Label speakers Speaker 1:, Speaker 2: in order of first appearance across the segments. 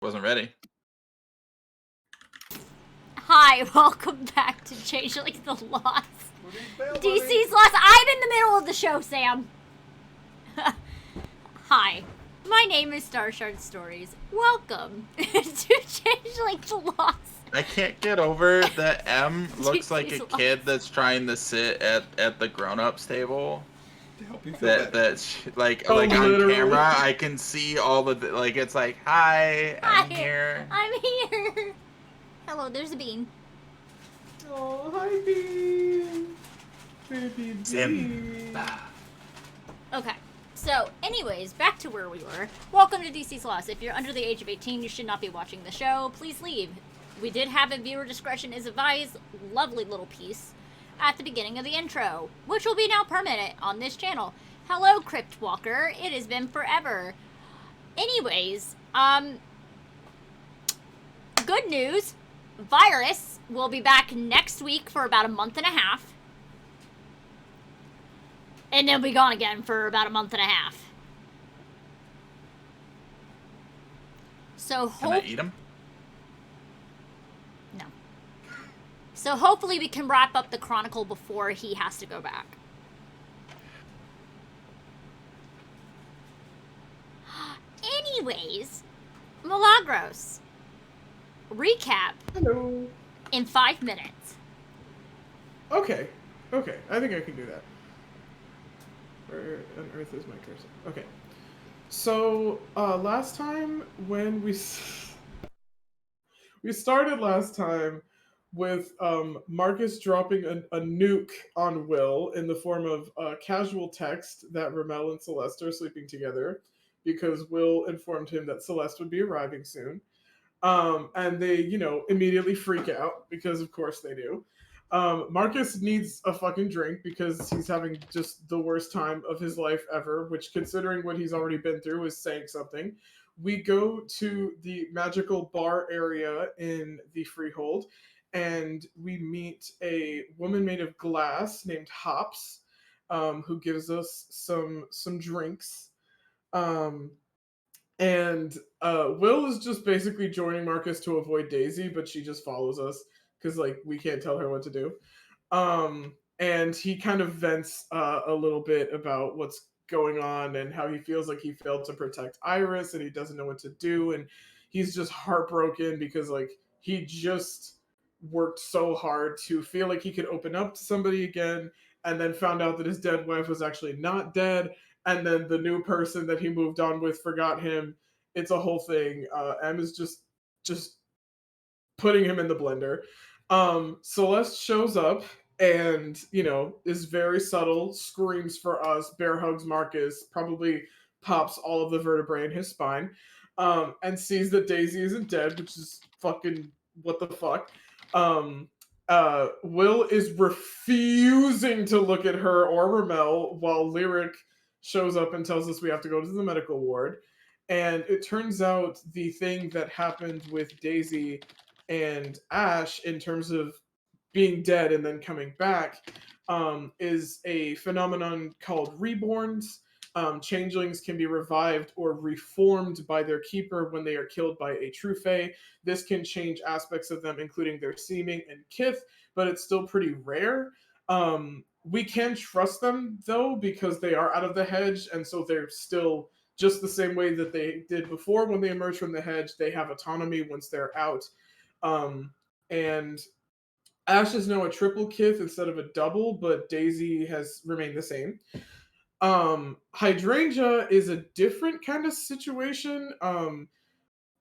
Speaker 1: Wasn't ready.
Speaker 2: Hi, welcome back to Changeling the Lost. DC's Lost. I'm in the middle of the show, Sam. Hi, my name is Starshard Stories. Welcome to Changeling the Lost.
Speaker 1: I can't get over that M looks like a kid that's trying to sit at the grown-ups table.
Speaker 3: To help you feel better.
Speaker 1: That's like
Speaker 3: literally.
Speaker 1: on camera, I can see all the like. It's like, hi, I'm here.
Speaker 2: I'm here. Hello, there's a bean.
Speaker 3: Oh, hi, Bean. Baby Bean.
Speaker 1: Simba.
Speaker 2: Okay, so anyways, back to where we were. Welcome to DC's Lost. If you're under the age of 18, you should not be watching the show. Please leave. We did have a viewer discretion is advised lovely little piece at the beginning of the intro, which will be now permanent on this channel. Hello, Crypt Walker. It has been forever. Anyways, good news. Virus will be back next week for about a month and a half. And then be gone again for about a month and a half. So
Speaker 1: Can I eat him?
Speaker 2: No. So hopefully we can wrap up the Chronicle before he has to go back. Anyways, Milagros. Recap.
Speaker 3: Hello.
Speaker 2: In 5 minutes.
Speaker 3: Okay. I think I can do that. Where on earth is my cursor? Okay. So, last time when we started last time with Marcus dropping a nuke on Wil in the form of casual text that Ramel and Celeste are sleeping together because Wil informed him that Celeste would be arriving soon. And they, immediately freak out because of course they do. Marcus needs a fucking drink because he's having just the worst time of his life ever, which considering what he's already been through is saying something. We go to the magical bar area in the Freehold and we meet a woman made of glass named Hops, who gives us some drinks. And Wil is just basically joining Marcus to avoid Daisy, but she just follows us because we can't tell her what to do. And he kind of vents a little bit about what's going on and how he feels like he failed to protect Iris and he doesn't know what to do, and he's just heartbroken because he just worked so hard to feel like he could open up to somebody again, and then found out that his dead wife was actually not dead. And then the new person that he moved on with forgot him. It's a whole thing. M is just putting him in the blender. Celeste shows up and, is very subtle, screams for us, bear hugs Marcus, probably pops all of the vertebrae in his spine, and sees that Daisy isn't dead, which is fucking what the fuck. Wil is refusing to look at her or Ramel while Lyric shows up and tells us we have to go to the medical ward. And it turns out the thing that happened with Daisy and Ash in terms of being dead and then coming back is a phenomenon called reborns. Changelings can be revived or reformed by their keeper when they are killed by a true fae. This can change aspects of them, including their seeming and kith, but it's still pretty rare. We can trust them, though, because they are out of the hedge, and so they're still just the same way that they did before when they emerged from the hedge. They have autonomy once they're out. And Ash is now a triple kith instead of a double, but Daisy has remained the same. Hydrangea is a different kind of situation.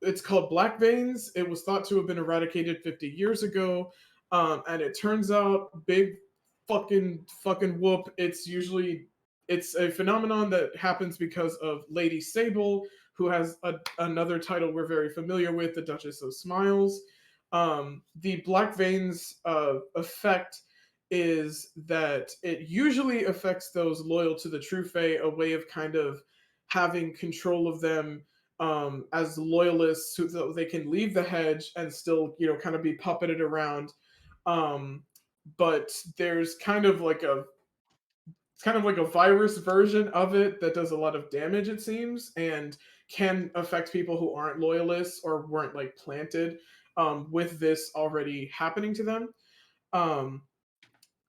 Speaker 3: It's called Black Veins. It was thought to have been eradicated 50 years ago. And it turns out, big fucking whoop, it's a phenomenon that happens because of Lady Sable, who has another title we're very familiar with, the Duchess of Smiles. The Black Veins effect is that it usually affects those loyal to the True Fae, a way of kind of having control of them as loyalists so that they can leave the hedge and still, kind of be puppeted around. But there's kind of like a it's kind of like a virus version of it that does a lot of damage, it seems, and can affect people who aren't loyalists or weren't like planted with this already happening to them. Um,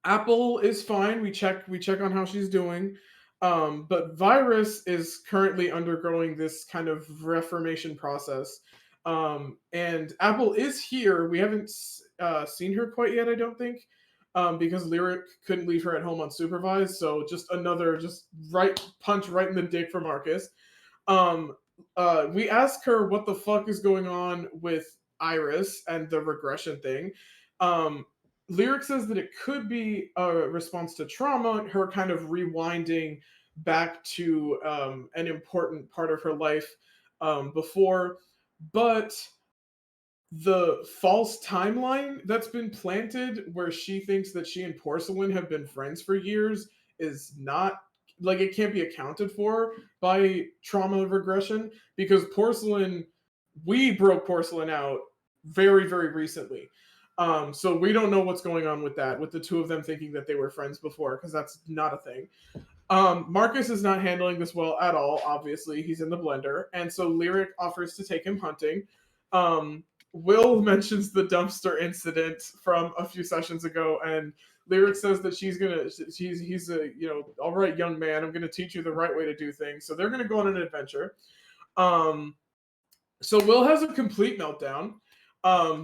Speaker 3: Apple is fine. We check on how she's doing. But Virus is currently undergoing this kind of reformation process. And Apple is here. We haven't seen her quite yet, I don't think, because Lyric couldn't leave her at home unsupervised. So just another right punch right in the dick for Marcus. We ask her what the fuck is going on with Iris and the regression thing. Lyric says that it could be a response to trauma, her kind of rewinding back to an important part of her life before, but the false timeline that's been planted where she thinks that she and Porcelain have been friends for years is not, like, it can't be accounted for by trauma regression, because we broke Porcelain out very, very recently. So we don't know what's going on with that, with the two of them thinking that they were friends before, because that's not a thing. Marcus is not handling this well at all, obviously. He's in the blender. And so Lyric offers to take him hunting. Wil mentions the dumpster incident from a few sessions ago, and Lyric says that he's a, all right, young man, I'm gonna teach you the right way to do things. So they're gonna go on an adventure. So Wil has a complete meltdown.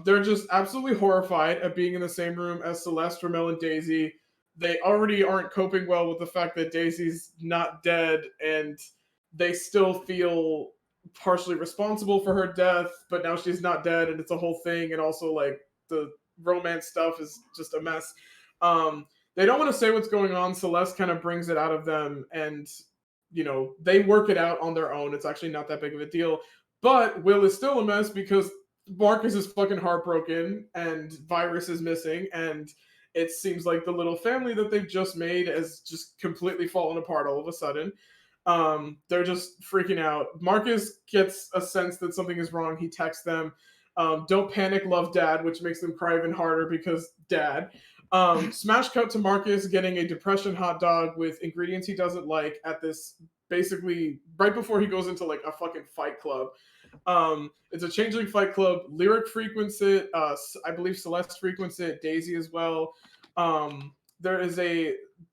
Speaker 3: They're just absolutely horrified at being in the same room as Celeste, Ramel, and Daisy. They already aren't coping well with the fact that Daisy's not dead, and they still feel partially responsible for her death, but now she's not dead, and it's a whole thing, and also, like, the romance stuff is just a mess. They don't want to say what's going on. Celeste kind of brings it out of them, and, they work it out on their own. It's actually not that big of a deal. But Wil is still a mess because Marcus is fucking heartbroken, and Virus is missing, and it seems like the little family that they've just made has just completely fallen apart all of a sudden. They're just freaking out. Marcus gets a sense that something is wrong. He texts them, don't panic, love dad, which makes them cry even harder because dad. Smash cut to Marcus getting a depression hot dog with ingredients he doesn't like at this, basically right before he goes into like a fucking fight club. It's a Changeling fight club. Lyric frequents it. I believe Celeste frequents it. Daisy as well. This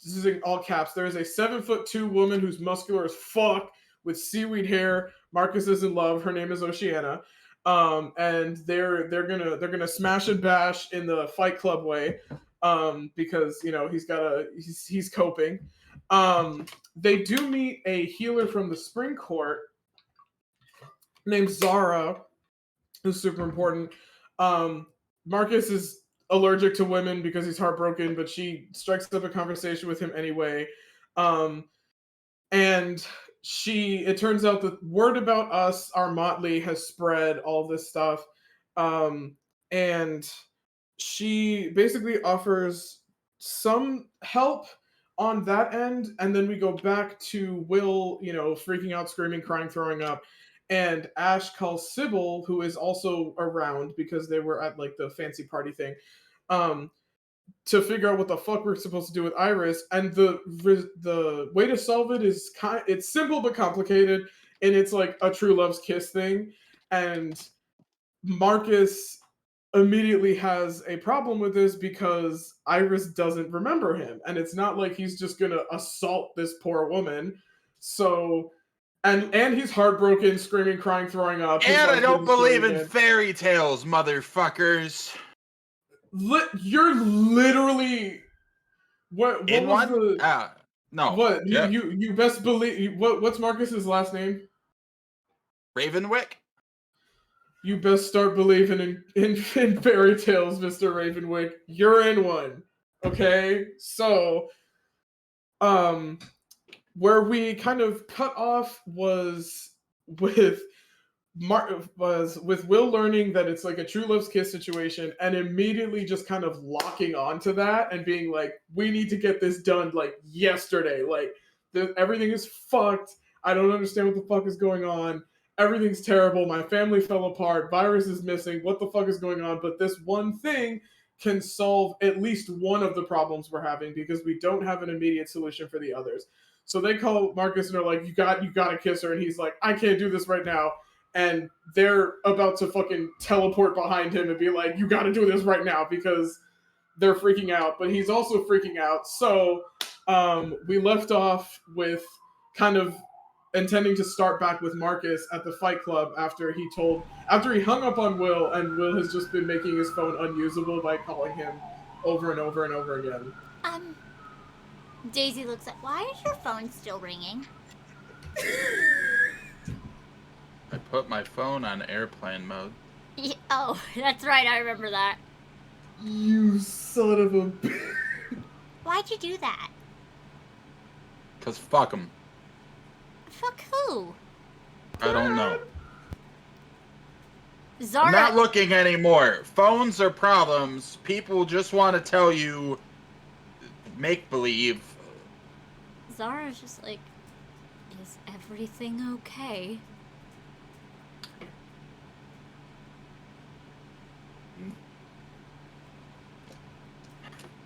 Speaker 3: is in all caps. There is a 7'2" woman who's muscular as fuck with seaweed hair. Marcus is in love. Her name is Oceana. And they're gonna smash and bash in the Fight Club way. Because he's coping. They do meet a healer from the Spring Court named Zara, who's super important. Marcus is allergic to women because he's heartbroken, but she strikes up a conversation with him anyway. And it turns out that word about us, our Motley, has spread, all this stuff. And she basically offers some help on that end, and then we go back to Wil, freaking out, screaming, crying, throwing up. And Ash calls Sybil, who is also around because they were at like the fancy party thing, to figure out what the fuck we're supposed to do with Iris. And the way to solve it is it's simple but complicated, and it's like a true love's kiss thing. And Marcus immediately has a problem with this because Iris doesn't remember him, and it's not like he's just gonna assault this poor woman. So. And he's heartbroken, screaming, crying, throwing up.
Speaker 1: And I don't believe in fairy tales, motherfuckers.
Speaker 3: You're literally what
Speaker 1: in
Speaker 3: was
Speaker 1: one? No.
Speaker 3: What
Speaker 1: Yep.
Speaker 3: you best believe? What's Marcus's last name?
Speaker 1: Ravenwick.
Speaker 3: You best start believing in fairy tales, Mr. Ravenwick. You're in one. Okay? So where we kind of cut off was with Wil learning that it's like a true love's kiss situation, and immediately just kind of locking onto that and being like, we need to get this done like yesterday. Like, everything is fucked. I don't understand what the fuck is going on. Everything's terrible. My family fell apart. Virus is missing. What the fuck is going on? But this one thing can solve at least one of the problems we're having because we don't have an immediate solution for the others. So they call Marcus and are like, you got to kiss her. And he's like, I can't do this right now. And they're about to fucking teleport behind him and be like, you got to do this right now because they're freaking out. But he's also freaking out. So we left off with kind of intending to start back with Marcus at the Fight Club after he hung up on Wil, and Wil has just been making his phone unusable by calling him over and over and over again.
Speaker 2: Daisy looks at, why is your phone still ringing?
Speaker 1: I put my phone on airplane mode.
Speaker 2: Yeah, oh, that's right, I remember that.
Speaker 3: You son of a bitch.
Speaker 2: Why'd you do that?
Speaker 1: Cause fuck them.
Speaker 2: Fuck who?
Speaker 1: I don't know.
Speaker 2: Zara.
Speaker 1: I'm not looking anymore. Phones are problems. People just want to tell you make-believe.
Speaker 2: Zara's just like, is everything okay?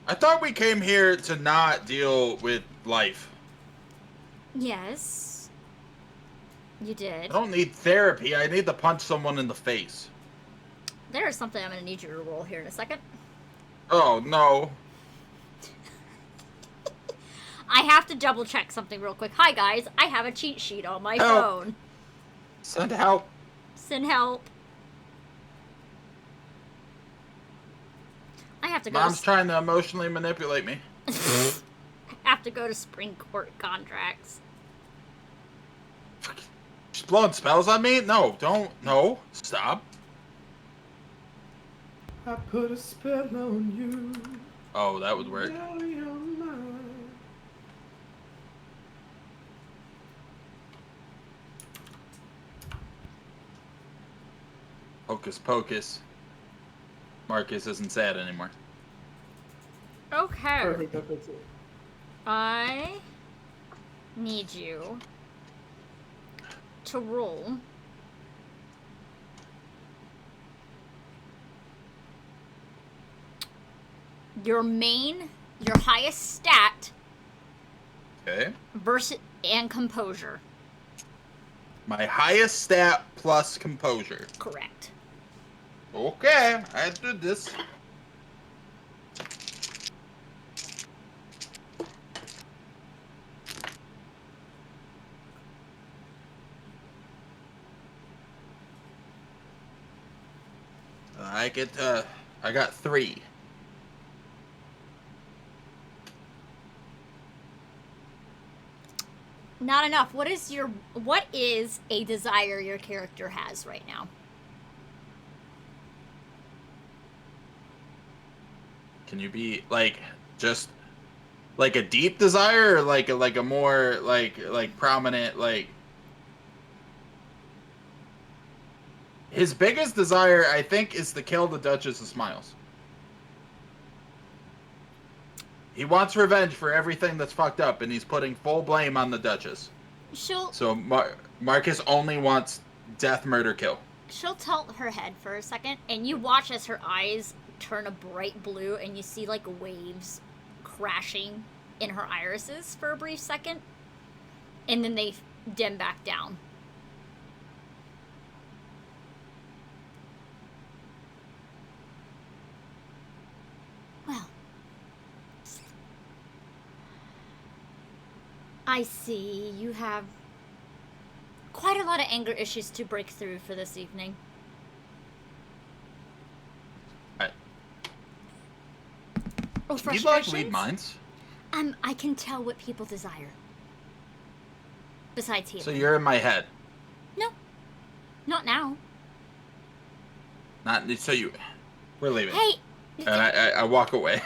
Speaker 1: I thought we came here to not deal with life.
Speaker 2: Yes. You did.
Speaker 1: I don't need therapy. I need to punch someone in the face.
Speaker 2: There is something I'm going to need you to roll here in a second.
Speaker 1: Oh, no.
Speaker 2: I have to double check something real quick. Hi, guys. I have a cheat sheet on my phone.
Speaker 1: Send help.
Speaker 2: Send help. I have to go.
Speaker 1: Mom's trying to emotionally manipulate me.
Speaker 2: I have to go to Spring Court contracts.
Speaker 1: She's blowing spells on me? No, don't. No. Stop.
Speaker 3: I put a spell on you.
Speaker 1: Oh, that would work. Hocus pocus. Marcus isn't sad anymore.
Speaker 2: Okay.
Speaker 3: Perfect, that fits it.
Speaker 2: I need you to roll your highest stat.
Speaker 1: Okay.
Speaker 2: Versus and composure.
Speaker 1: My highest stat plus composure.
Speaker 2: Correct.
Speaker 1: Okay, I did this. I got 3.
Speaker 2: Not enough. What is a desire your character has right now?
Speaker 1: Can you be like just like a deep desire or like a more like prominent like his biggest desire I think is to kill the Duchess of Smiles. He wants revenge for everything that's fucked up and he's putting full blame on the Duchess. So Marcus only wants death, murder, kill.
Speaker 2: She'll tilt her head for a second and you watch as her eyes turn a bright blue and you see like waves crashing in her irises for a brief second and then they dim back down. Well, I see you have quite a lot of anger issues to break through for this evening. Oh,
Speaker 1: you like read minds?
Speaker 2: I can tell what people desire. Besides healing.
Speaker 1: So you're in my head.
Speaker 2: No. Not now.
Speaker 1: Not so you. We're leaving.
Speaker 2: Hey.
Speaker 1: And I walk away.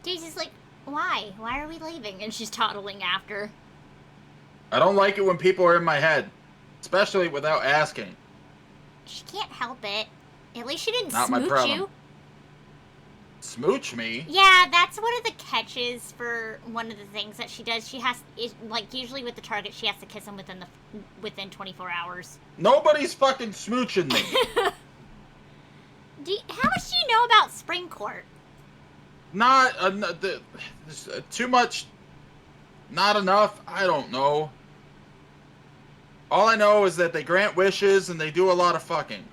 Speaker 2: Daisy's like, why? Why are we leaving? And she's toddling after.
Speaker 1: I don't like it when people are in my head, especially without asking.
Speaker 2: She can't help it. At least she didn't
Speaker 1: Not my
Speaker 2: smooch
Speaker 1: problem.
Speaker 2: you.
Speaker 1: smooch me.
Speaker 2: Yeah, that's one of the catches for one of the things that she does. She has, like, usually with the target, she has to kiss him within 24 hours.
Speaker 1: Nobody's fucking smooching me.
Speaker 2: How much do you know about Spring Court?
Speaker 1: Not too much. Not enough. I don't know. All I know is that they grant wishes and they do a lot of fucking.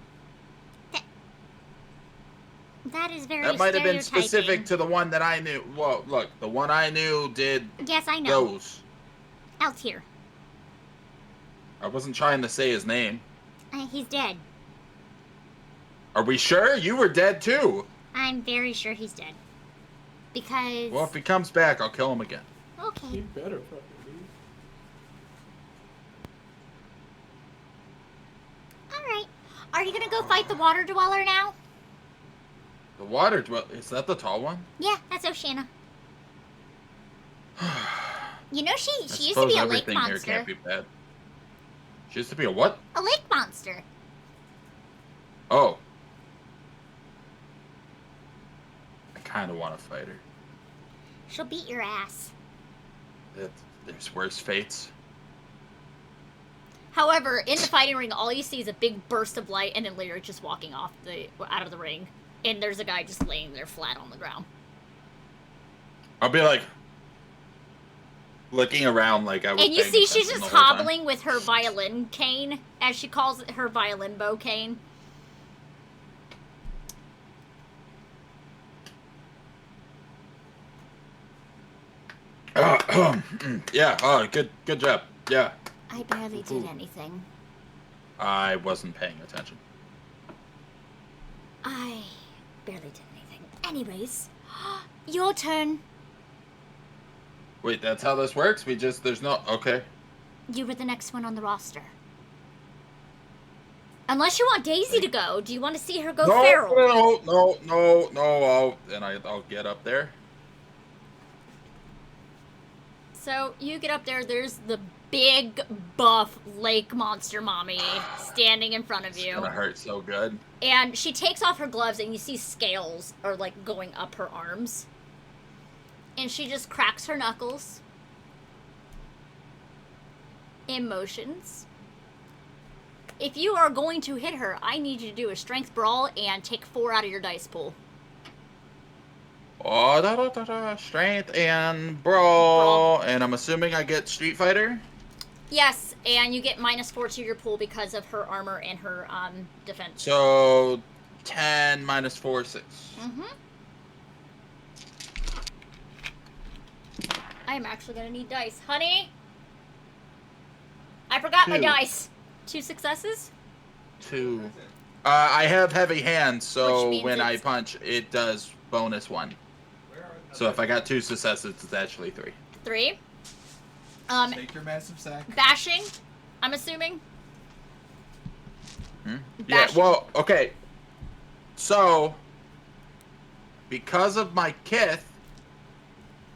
Speaker 2: That is very.
Speaker 1: That might have been specific to the one that I knew. Well, look, the one I knew did.
Speaker 2: Yes, I know.
Speaker 1: Those.
Speaker 2: Altair.
Speaker 1: I wasn't trying to say his name.
Speaker 2: He's dead.
Speaker 1: Are we sure? You were dead too.
Speaker 2: I'm very sure he's dead. Because.
Speaker 1: Well, if he comes back, I'll kill him again.
Speaker 2: Okay.
Speaker 3: He better fucking be.
Speaker 2: Alright. Are you gonna go fight the water dweller now?
Speaker 1: The water dweller? Is that the tall one?
Speaker 2: Yeah, that's Oceana. You know, she used to be a lake monster.
Speaker 1: Everything here can't be bad. She used to be a what?
Speaker 2: A lake monster.
Speaker 1: Oh. I kind of want to fight her.
Speaker 2: She'll beat your ass.
Speaker 1: There's worse fates.
Speaker 2: However, in the fighting ring, all you see is a big burst of light, and then later just walking out of the ring, and there's a guy just laying there flat on the ground.
Speaker 1: I'll be like looking around like I was.
Speaker 2: And you see, she's just hobbling with her violin cane, as she calls it, her violin bow cane.
Speaker 1: Yeah. Good job. Yeah.
Speaker 2: I barely did anything.
Speaker 1: I wasn't paying attention.
Speaker 2: I barely did anything. Anyways, your turn.
Speaker 1: Wait, that's how this works? There's no, okay.
Speaker 2: You were the next one on the roster. Unless you want Daisy to go. Do you want to see her go feral?
Speaker 1: No. I'll get up there.
Speaker 2: So, you get up there, there's the big, buff lake monster mommy standing in front of you.
Speaker 1: It's gonna hurt so good.
Speaker 2: And she takes off her gloves, and you see scales are, like, going up her arms. And she just cracks her knuckles. In motions. If you are going to hit her, I need you to do a strength brawl and take 4 out of your dice pool.
Speaker 1: Oh, strength and brawl. And I'm assuming I get Street Fighter?
Speaker 2: Yes, and you get -4 to your pool because of her armor and her defense.
Speaker 1: So 10 minus 4, 6.
Speaker 2: Mm-hmm. I am actually gonna need dice. Honey! I forgot my dice. 2 successes?
Speaker 1: 2. I have heavy hands, so when I
Speaker 2: it's...
Speaker 1: punch, it does bonus 1. So if I got 2 successes, it's actually 3.
Speaker 2: 3.
Speaker 4: Take your massive sack.
Speaker 2: Bashing, I'm assuming?
Speaker 1: Yeah, well, okay. So, because of my kith,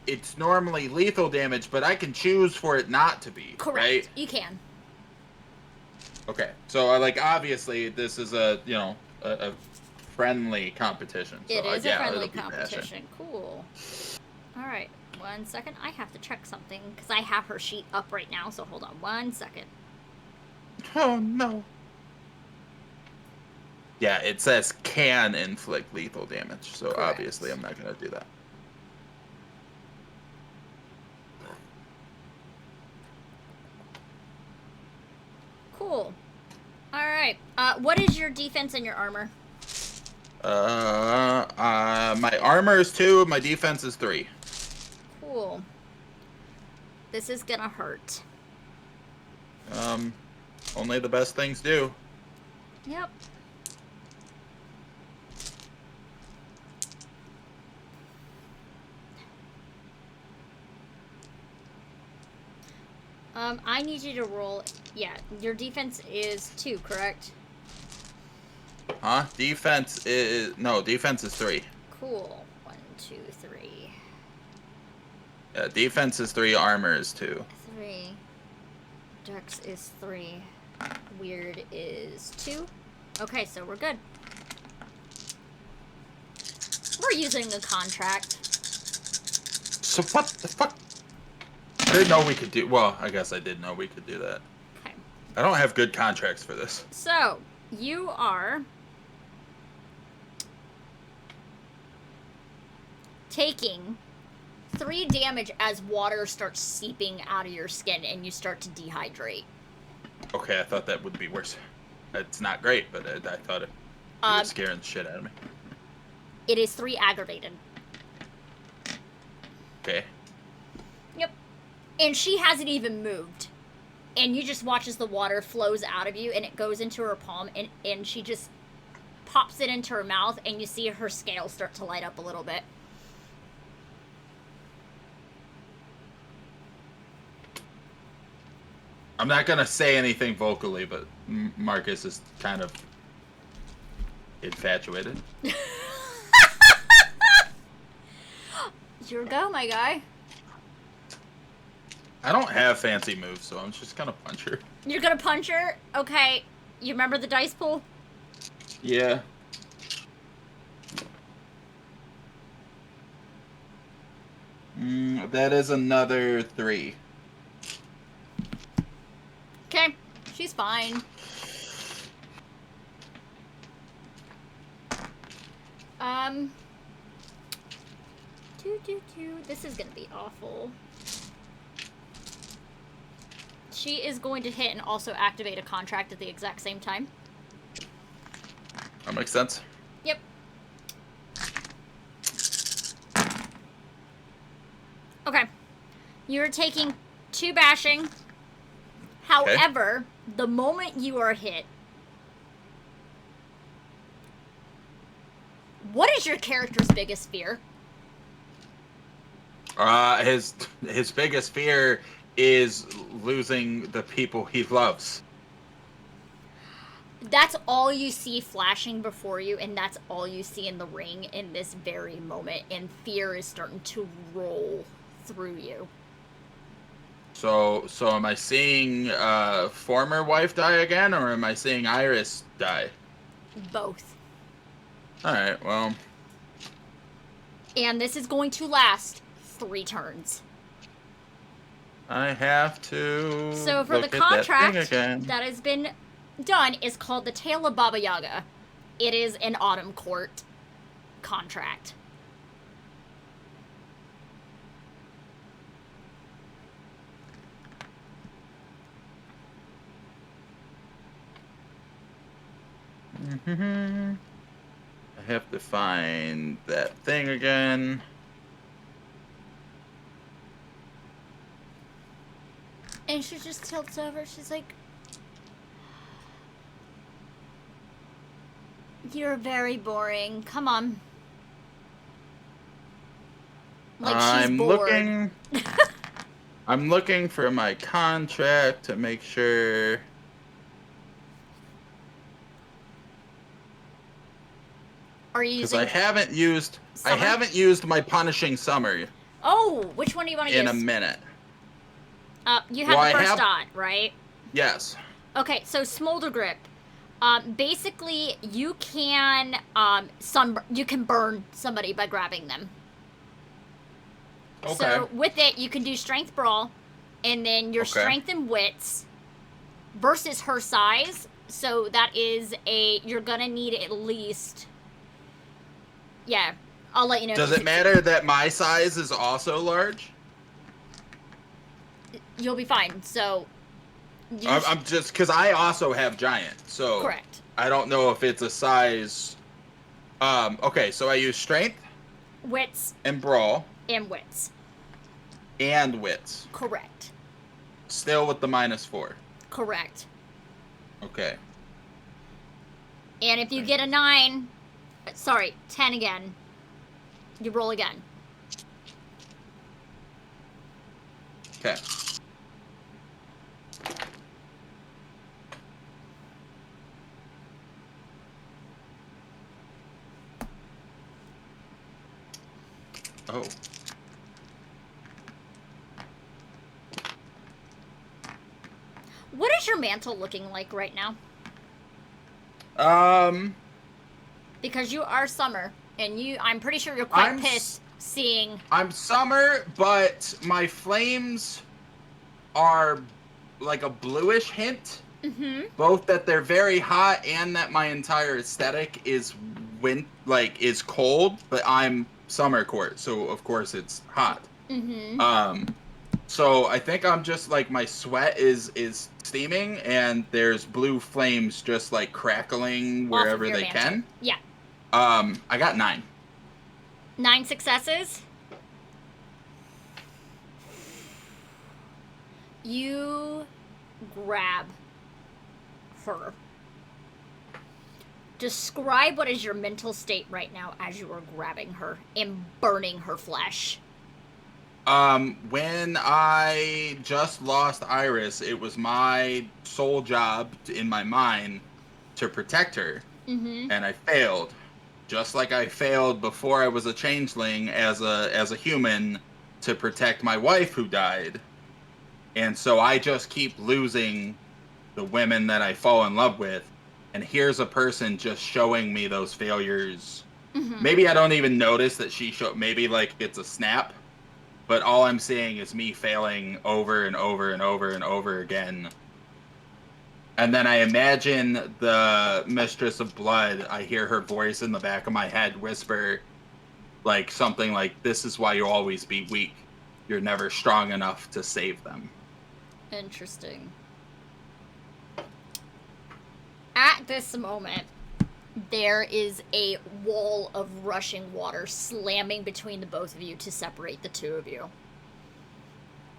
Speaker 1: it's normally lethal damage, but I can choose for it not to be.
Speaker 2: Correct.
Speaker 1: Right?
Speaker 2: You can.
Speaker 1: Okay, so obviously this is a friendly competition. So,
Speaker 2: It is a friendly
Speaker 1: it'll be
Speaker 2: competition. Cool. All right, 1 second. I have to check something because I have her sheet up right now. So hold on 1 second.
Speaker 1: Oh no. Yeah, it says can inflict lethal damage, so
Speaker 2: Correct.
Speaker 1: Obviously I'm not gonna do that.
Speaker 2: Cool. All right. What is your defense and your armor?
Speaker 1: My armor is 2, my defense is 3.
Speaker 2: Cool. This is gonna hurt.
Speaker 1: Only the best things do.
Speaker 2: Yep. I need you to roll. Yeah, your defense is 2, correct?
Speaker 1: Huh? Defense is 3.
Speaker 2: Cool. 1, 2, 3.
Speaker 1: Yeah, defense is 3, armor is 2.
Speaker 2: 3. Dex is 3. Weird is 2. Okay, so we're good. for using a contract.
Speaker 1: So what the fuck? I didn't know we could do... Well, I guess I did know we could do that.
Speaker 2: Okay.
Speaker 1: I don't have good contracts for this.
Speaker 2: So, you are... taking 3 damage as water starts seeping out of your skin and you start to dehydrate.
Speaker 1: Okay, I thought that would be worse. It's not great, but I thought it was scaring the shit out of me.
Speaker 2: It is 3 aggravated.
Speaker 1: Okay.
Speaker 2: Yep. And she hasn't even moved. And you just watch as the water flows out of you and it goes into her palm and she just pops it into her mouth and you see her scales start to light up a little bit.
Speaker 1: I'm not gonna say anything vocally, but Marcus is kind of infatuated.
Speaker 2: Your go, my guy.
Speaker 1: I don't have fancy moves, so I'm just gonna punch her.
Speaker 2: You're gonna punch her? Okay. You remember the dice pool?
Speaker 1: Yeah. That is another 3.
Speaker 2: Okay. She's fine. This is gonna be awful. She is going to hit and also activate a contract at the exact same time.
Speaker 1: That makes sense.
Speaker 2: Yep. Okay. You're taking 2 bashing. However, the moment you are hit, what is your character's biggest fear?
Speaker 1: His biggest fear is losing the people he loves.
Speaker 2: That's all you see flashing before you, and that's all you see in the ring in this very moment, and fear is starting to roll through you.
Speaker 1: So am I seeing former wife die again, or am I seeing Iris die?
Speaker 2: Both.
Speaker 1: Alright, well...
Speaker 2: And this is going to last 3 turns.
Speaker 1: I have to...
Speaker 2: So for the contract that has been done is called the Tale of Baba Yaga. It is an Autumn Court contract.
Speaker 1: I have to find that thing again.
Speaker 2: And she just tilts over. She's like, "You're very boring. Come on." Like she's bored.
Speaker 1: I'm looking for my contract to make sure.
Speaker 2: Are you using?
Speaker 1: Because I haven't used my punishing summer.
Speaker 2: Oh, which one do you want to use?
Speaker 1: In a minute.
Speaker 2: You have the first dot, right?
Speaker 1: Yes.
Speaker 2: Okay, so Smolder Grip. Basically, you can you can burn somebody by grabbing them.
Speaker 1: Okay.
Speaker 2: So with it, you can do Strength Brawl, and then your Strength and Wits versus her size. So that is you're gonna need at least. Yeah, I'll let you know.
Speaker 1: Does it matter that my size is also large?
Speaker 2: You'll be fine. So.
Speaker 1: I'm just because I also have giant, so
Speaker 2: correct.
Speaker 1: I don't know if it's a size. Okay, so I use strength,
Speaker 2: wits,
Speaker 1: and brawl,
Speaker 2: and wits,
Speaker 1: and wits.
Speaker 2: Correct.
Speaker 1: Still with the -4.
Speaker 2: Correct.
Speaker 1: Okay.
Speaker 2: And if you get a 9, sorry, 10 again, you roll again.
Speaker 1: Okay. Oh.
Speaker 2: What is your mantle looking like right now? Because you are summer. And I'm pretty sure you're quite pissed seeing...
Speaker 1: I'm Summer, but my flames are like a bluish hint.
Speaker 2: Mm-hmm.
Speaker 1: Both that they're very hot and that my entire aesthetic is is cold, but I'm Summer Court, so of course it's hot.
Speaker 2: Mm-hmm.
Speaker 1: So I think I'm just like my sweat is steaming and there's blue flames just like crackling wherever they can.
Speaker 2: Yeah.
Speaker 1: I got 9.
Speaker 2: 9 successes. You grab her. Describe what is your mental state right now as you are grabbing her and burning her flesh.
Speaker 1: When I just lost Iris, it was my sole job in my mind to protect her.
Speaker 2: Mm-hmm.
Speaker 1: And I failed. Just like I failed before I was a changeling as a human to protect my wife who died. And so I just keep losing the women that I fall in love with. And here's a person just showing me those failures.
Speaker 2: Mm-hmm.
Speaker 1: Maybe I don't even notice that maybe like it's a snap. But all I'm seeing is me failing over and over and over and over again. And then I imagine the Mistress of Blood. I hear her voice in the back of my head whisper, like something like, "This is why you always be weak. You're never strong enough to save them."
Speaker 2: Interesting. At this moment, there is a wall of rushing water slamming between the both of you to separate the two of you.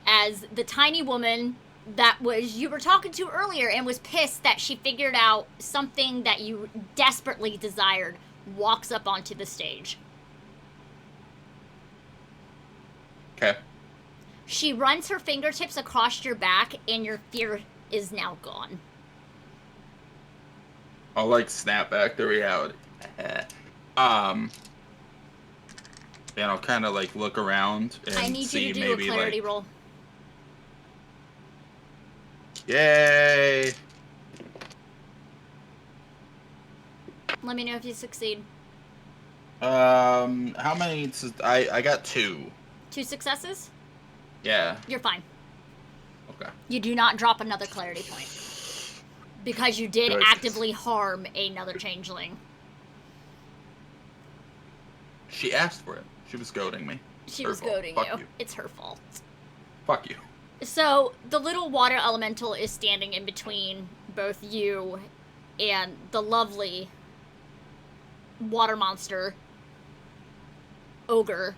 Speaker 2: As the tiny woman that you were talking to earlier and was pissed that she figured out something that you desperately desired walks up onto the stage.
Speaker 1: Okay.
Speaker 2: She runs her fingertips across your back and your fear is now gone.
Speaker 1: I'll like snap back to reality. And I'll kind of like look around and
Speaker 2: I need
Speaker 1: see
Speaker 2: you to do
Speaker 1: maybe
Speaker 2: a clarity
Speaker 1: like,
Speaker 2: roll.
Speaker 1: Yay!
Speaker 2: Let me know if you succeed.
Speaker 1: How many? I got 2.
Speaker 2: 2 successes?
Speaker 1: Yeah.
Speaker 2: You're fine.
Speaker 1: Okay.
Speaker 2: You do not drop another clarity point. Because you did
Speaker 1: Good.
Speaker 2: actively harm another changeling.
Speaker 1: She asked for it. She was goading me.
Speaker 2: She
Speaker 1: Her
Speaker 2: was
Speaker 1: fault.
Speaker 2: goading
Speaker 1: Fuck
Speaker 2: you.
Speaker 1: you.
Speaker 2: It's her fault.
Speaker 1: Fuck you.
Speaker 2: So, the little water elemental is standing in between both you and the lovely water monster ogre.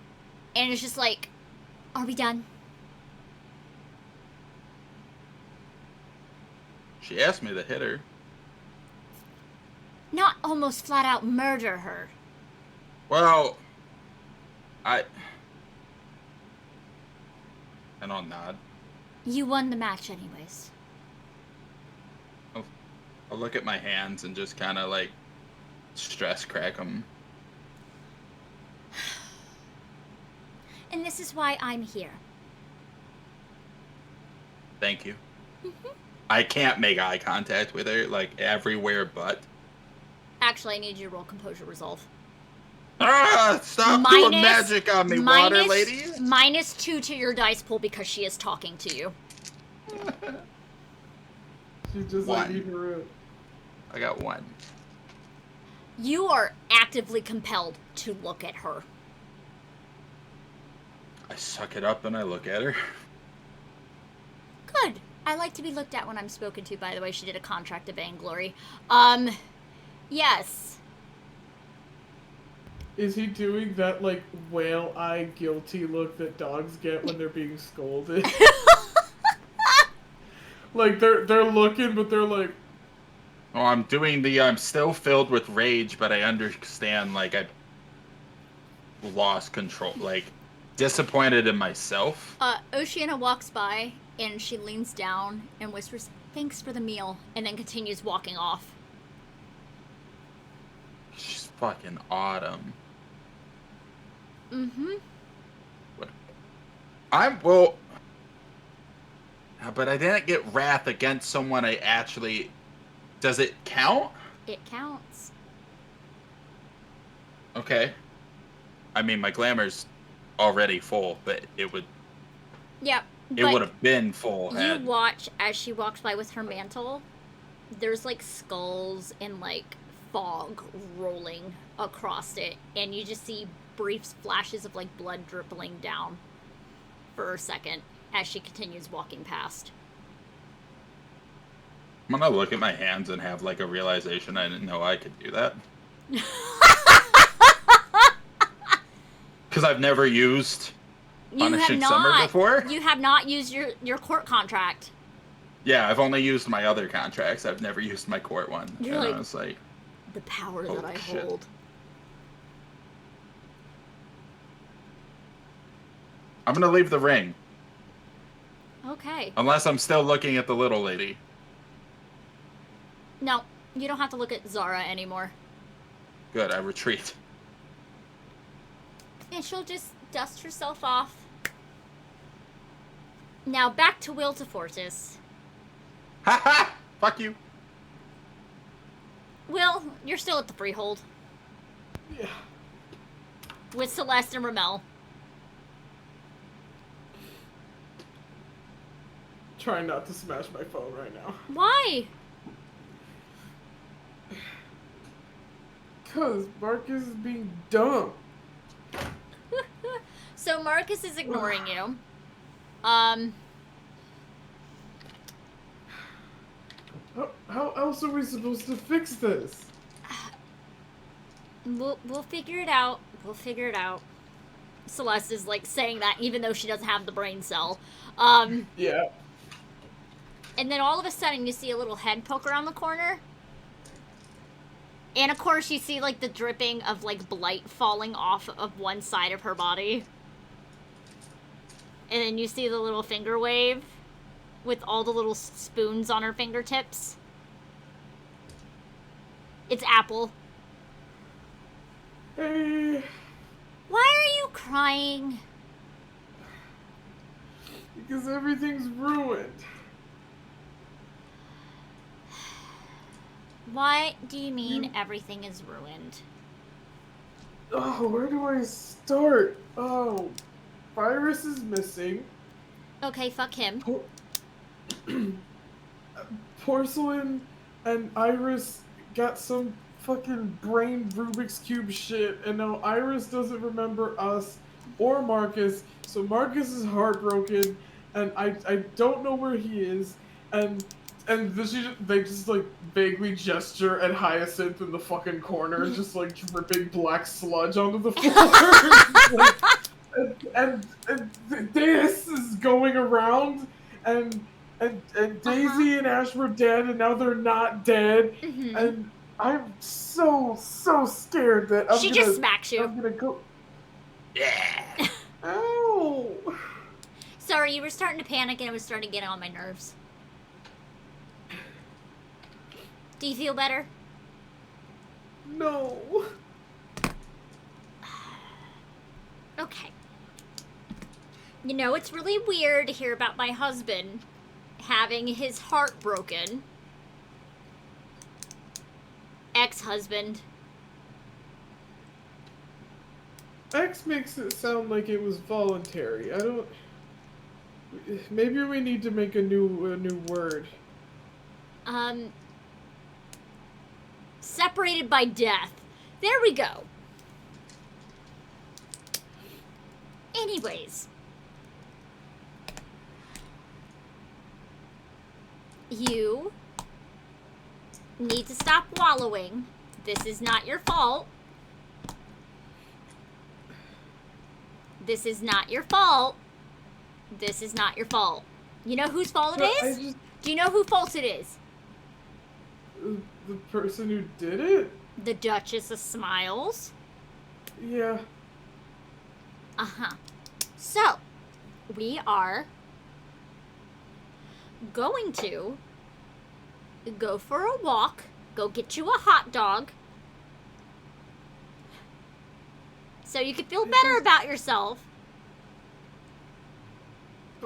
Speaker 2: And it's just like, are we done?
Speaker 1: She asked me to hit her.
Speaker 2: Not almost flat out murder her.
Speaker 1: Well, and I'll nod.
Speaker 2: You won the match anyways.
Speaker 1: I'll look at my hands and just kind of like stress crack them.
Speaker 2: And this is why I'm here.
Speaker 1: Thank you.
Speaker 2: Mm-hmm.
Speaker 1: I can't make eye contact with her, like everywhere but.
Speaker 2: Actually, I need you to roll Composure Resolve.
Speaker 1: Ah! Stop doing magic on me, water lady!
Speaker 2: -2 to your dice pool because she is talking to you.
Speaker 3: She's just
Speaker 1: 1.
Speaker 3: like eating root.
Speaker 1: I got 1.
Speaker 2: You are actively compelled to look at her.
Speaker 1: I suck it up and I look at her.
Speaker 2: Good. I like to be looked at when I'm spoken to, by the way. She did a contract to Vainglory. Yes.
Speaker 3: Is he doing that, like, whale eye guilty look that dogs get when they're being scolded? Like, they're looking, but they're like...
Speaker 1: Oh, I'm doing I'm still filled with rage, but I understand, like, I lost control, like, disappointed in myself.
Speaker 2: Oceana walks by, and she leans down and whispers, "Thanks for the meal," and then continues walking off.
Speaker 1: She's fucking autumn.
Speaker 2: Mm-hmm.
Speaker 1: What? But I didn't get wrath against someone I actually... Does it count?
Speaker 2: It counts.
Speaker 1: Okay. I mean, my glamour's already full, but it would
Speaker 2: Yep.
Speaker 1: have been full.
Speaker 2: You watch as she walks by with her mantle. There's like skulls and like fog rolling across it, and you just see brief flashes of like blood dripping down for a second as she continues walking past.
Speaker 1: I'm gonna look at my hands and have like a realization I didn't know I could do that. Because I've never used Punishing Summer before.
Speaker 2: You have not used your court contract.
Speaker 1: Yeah, I've only used my other contracts. I've never used my court one.
Speaker 2: You're
Speaker 1: and
Speaker 2: like,
Speaker 1: I was like,
Speaker 2: the power that I
Speaker 1: shit.
Speaker 2: hold.
Speaker 1: I'm gonna leave the ring.
Speaker 2: Okay.
Speaker 1: Unless I'm still looking at the little lady.
Speaker 2: No, you don't have to look at Zara anymore.
Speaker 1: Good, I retreat.
Speaker 2: And she'll just dust herself off. Now back to Wil Fortis.
Speaker 1: Ha ha! Fuck you.
Speaker 2: Wil, you're still at the Freehold.
Speaker 3: Yeah.
Speaker 2: With Celeste and Ramel.
Speaker 3: Trying not to smash my phone right now.
Speaker 2: Why?
Speaker 3: Because Marcus is being dumb.
Speaker 2: So Marcus is ignoring you.
Speaker 3: How else are we supposed to fix this?
Speaker 2: We'll figure it out. We'll figure it out. Celeste is like saying that even though she doesn't have the brain cell.
Speaker 3: Yeah.
Speaker 2: And then all of a sudden you see a little head poke around the corner. And of course you see like the dripping of like blight falling off of one side of her body. And then you see the little finger wave with all the little spoons on her fingertips. It's Apple.
Speaker 3: Hey.
Speaker 2: Why are you crying?
Speaker 3: Because everything's ruined.
Speaker 2: What do you mean everything is ruined?
Speaker 3: Oh, where do I start? Oh, Virus is missing.
Speaker 2: Okay, fuck him.
Speaker 3: Porcelain and Iris got some fucking brain Rubik's Cube shit, and now Iris doesn't remember us or Marcus, so Marcus is heartbroken, and I don't know where he is, and they just like vaguely gesture at Hyacinth in the fucking corner, just like dripping black sludge onto the floor. and this is going around, and Daisy and Ash were dead, and now they're not dead, and I'm so scared that
Speaker 2: She just smacks you.
Speaker 3: I'm gonna go.
Speaker 1: Yeah.
Speaker 3: Ow!
Speaker 2: Sorry, you were starting to panic and it was starting to get on my nerves. Do you feel better?
Speaker 3: No.
Speaker 2: Okay. You know, it's really weird to hear about my husband having his heart broken. Ex-husband.
Speaker 3: X makes it sound like it was voluntary. I don't. Maybe we need to make a new word.
Speaker 2: Separated by death. There we go. Anyways. You need to stop wallowing. This is not your fault. This is not your fault. This is not your fault. You know whose fault it is? Do you know whose fault it is?
Speaker 3: The person who did it?
Speaker 2: The Duchess of Smiles.
Speaker 3: Yeah.
Speaker 2: Uh-huh. So, we are going to go for a walk, go get you a hot dog, so you can feel better about yourself.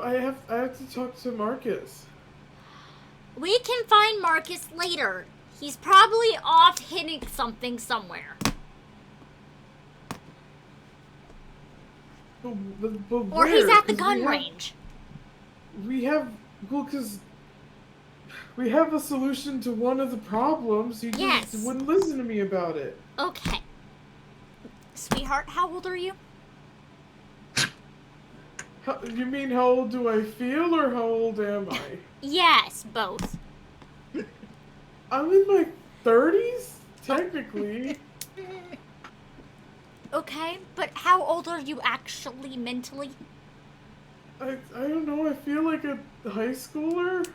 Speaker 3: I have to talk to Marcus.
Speaker 2: We can find Marcus later. He's probably off hitting something somewhere.
Speaker 3: But
Speaker 2: Or he's
Speaker 3: where?
Speaker 2: at the
Speaker 3: 'Cause
Speaker 2: gun range.
Speaker 3: Because we have a solution to one of the problems. You just wouldn't listen to me about it.
Speaker 2: Okay. Sweetheart, how old are you?
Speaker 3: You mean how old do I feel or how old am I?
Speaker 2: Yes, both.
Speaker 3: I'm in my 30s, technically.
Speaker 2: Okay, but how old are you actually mentally?
Speaker 3: I don't know, I feel like a high schooler.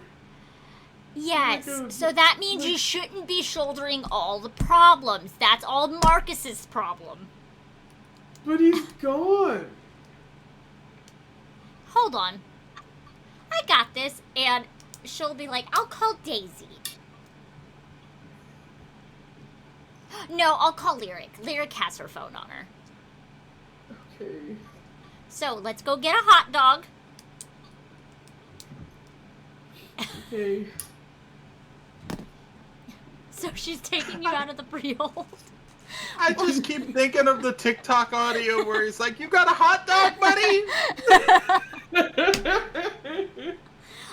Speaker 2: Yes, so that means you shouldn't be shouldering all the problems. That's all Marcus's problem.
Speaker 3: But he's gone.
Speaker 2: Hold on. I got this, and she'll be like, I'll call Daisy. No, I'll call Lyric. Lyric has her phone on her.
Speaker 3: Okay.
Speaker 2: So, let's go get a hot dog.
Speaker 3: Okay.
Speaker 2: So she's taking you out of the pre-hold.
Speaker 1: I just keep thinking of the TikTok audio where he's like, "You got a hot dog, buddy?"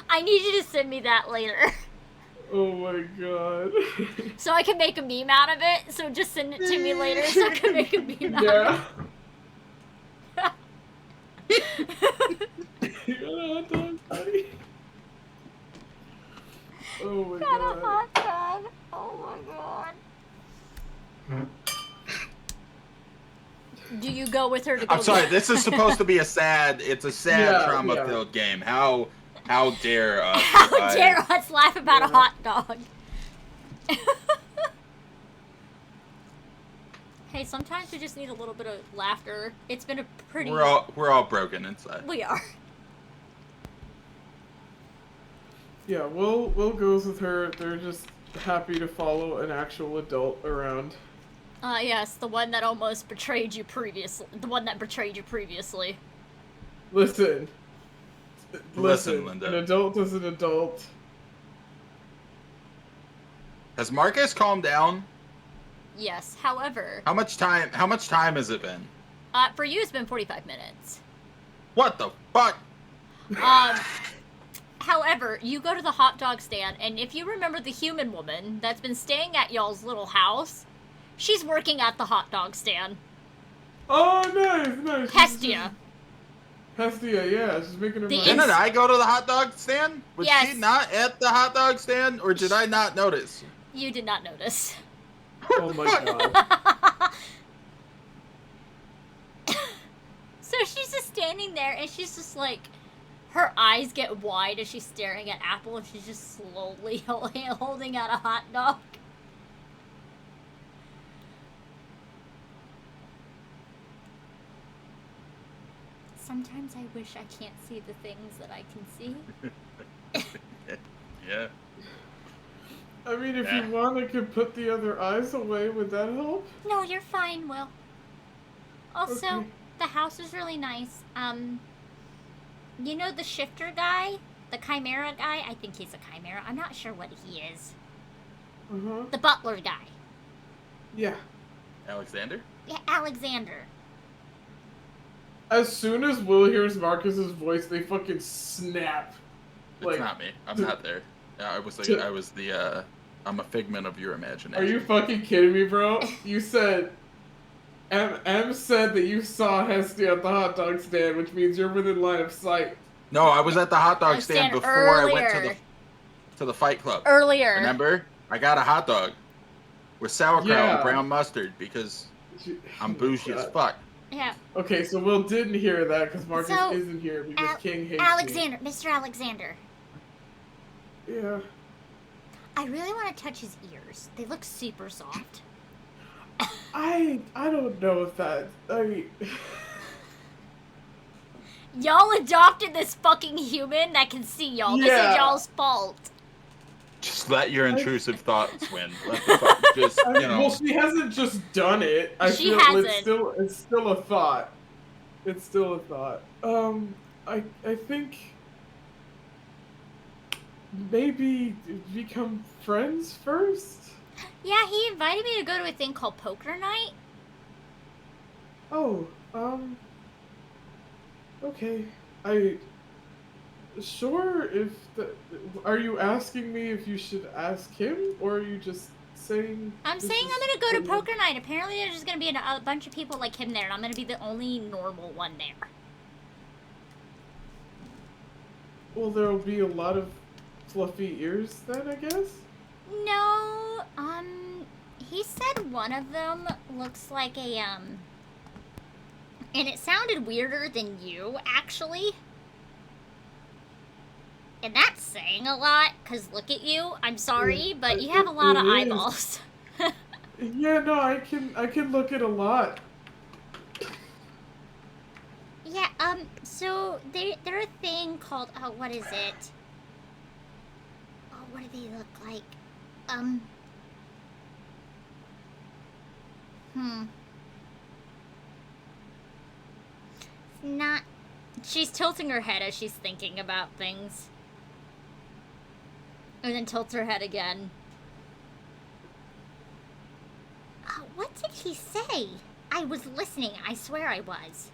Speaker 2: I need you to send me that later.
Speaker 3: Oh my god.
Speaker 2: So I can make a meme out of it. So just send it to me later so I can make a meme out of it.
Speaker 3: You got a hot dog, buddy? Oh my
Speaker 2: Got
Speaker 3: god.
Speaker 2: a hot dog. Oh my god. Do you go with her to go
Speaker 1: I'm sorry, this is supposed to be a sad trauma-filled game. How dare us?
Speaker 2: How dare us laugh about a hot dog? Hey, sometimes we just need a little bit of laughter. It's been a pretty...
Speaker 1: We're all broken inside.
Speaker 2: We are.
Speaker 3: Yeah, Will goes with her. They're just happy to follow an actual adult around.
Speaker 2: Yes, the one that almost betrayed you previously. The one that betrayed you previously.
Speaker 3: Listen,
Speaker 1: Linda.
Speaker 3: An adult is an adult.
Speaker 1: Has Marcus calmed down?
Speaker 2: Yes, however...
Speaker 1: How much time has it been?
Speaker 2: For you, it's been 45 minutes.
Speaker 1: What the fuck?
Speaker 2: However, you go to the hot dog stand, and if you remember the human woman that's been staying at y'all's little house, she's working at the hot dog stand.
Speaker 3: Oh, nice.
Speaker 2: Hestia.
Speaker 3: Hestia, yeah, she's making her money.
Speaker 1: Didn't I go to the hot dog stand? Was
Speaker 2: Yes.
Speaker 1: she not at the hot dog stand, or did I not notice?
Speaker 2: You did not notice.
Speaker 3: Oh my god.
Speaker 2: So she's just standing there, and she's just like, her eyes get wide as she's staring at Apple, and she's just slowly holding out a hot dog. Sometimes I wish I can't see the things that I can see.
Speaker 1: Yeah.
Speaker 3: I mean, if you want, I could put the other eyes away. Would that help?
Speaker 2: No, you're fine, Will. Also,
Speaker 3: Okay.
Speaker 2: the house is really nice. You know the shifter guy? The chimera guy? I think he's a chimera. I'm not sure what he is.
Speaker 3: Uh-huh.
Speaker 2: The butler guy.
Speaker 3: Yeah.
Speaker 1: Alexander?
Speaker 2: Yeah, Alexander.
Speaker 3: As soon as Will hears Marcus's voice, they fucking snap.
Speaker 1: It's not me. I'm not there. I'm a figment of your imagination.
Speaker 3: Are you fucking kidding me, bro? You said... M said that you saw Hestia at the hot dog stand, which means you're within line of sight.
Speaker 1: No, I was at the hot dog stand before I went to the Fight Club.
Speaker 2: Earlier.
Speaker 1: Remember? I got a hot dog with sauerkraut and brown mustard because I'm bougie as fuck.
Speaker 2: Yeah.
Speaker 3: Okay, so Will didn't hear that because Marcus isn't here because King hates
Speaker 2: Alexander, Mr. Alexander.
Speaker 3: me. Yeah.
Speaker 2: I really want to touch his ears. They look super soft.
Speaker 3: I don't know if that... I mean...
Speaker 2: Y'all adopted this fucking human that can see y'all. This is y'all's fault.
Speaker 1: Just let your intrusive thoughts win. Let the fuck just, you know.
Speaker 3: Well, she hasn't just done it.
Speaker 2: She hasn't.
Speaker 3: It's still a thought. It's still a thought. I think maybe become friends first.
Speaker 2: Yeah, he invited me to go to a thing called poker night.
Speaker 3: Oh, Okay, sure, are you asking me if you should ask him, or are you just saying...
Speaker 2: I'm saying I'm gonna go to poker night. Apparently there's just gonna be a bunch of people like him there, and I'm gonna be the only normal one there.
Speaker 3: Well, there'll be a lot of fluffy ears then, I guess?
Speaker 2: No, he said one of them looks like a, and it sounded weirder than you, actually. And that's saying a lot, because look at you. I'm sorry, but you have a lot of eyeballs.
Speaker 3: Yeah, no, I can look at a lot.
Speaker 2: Yeah, so they're a thing called, oh, what is it? Oh, what do they look like? Not, she's tilting her head as she's thinking about things. And then tilts her head again. What did he say? I was listening, I swear I was.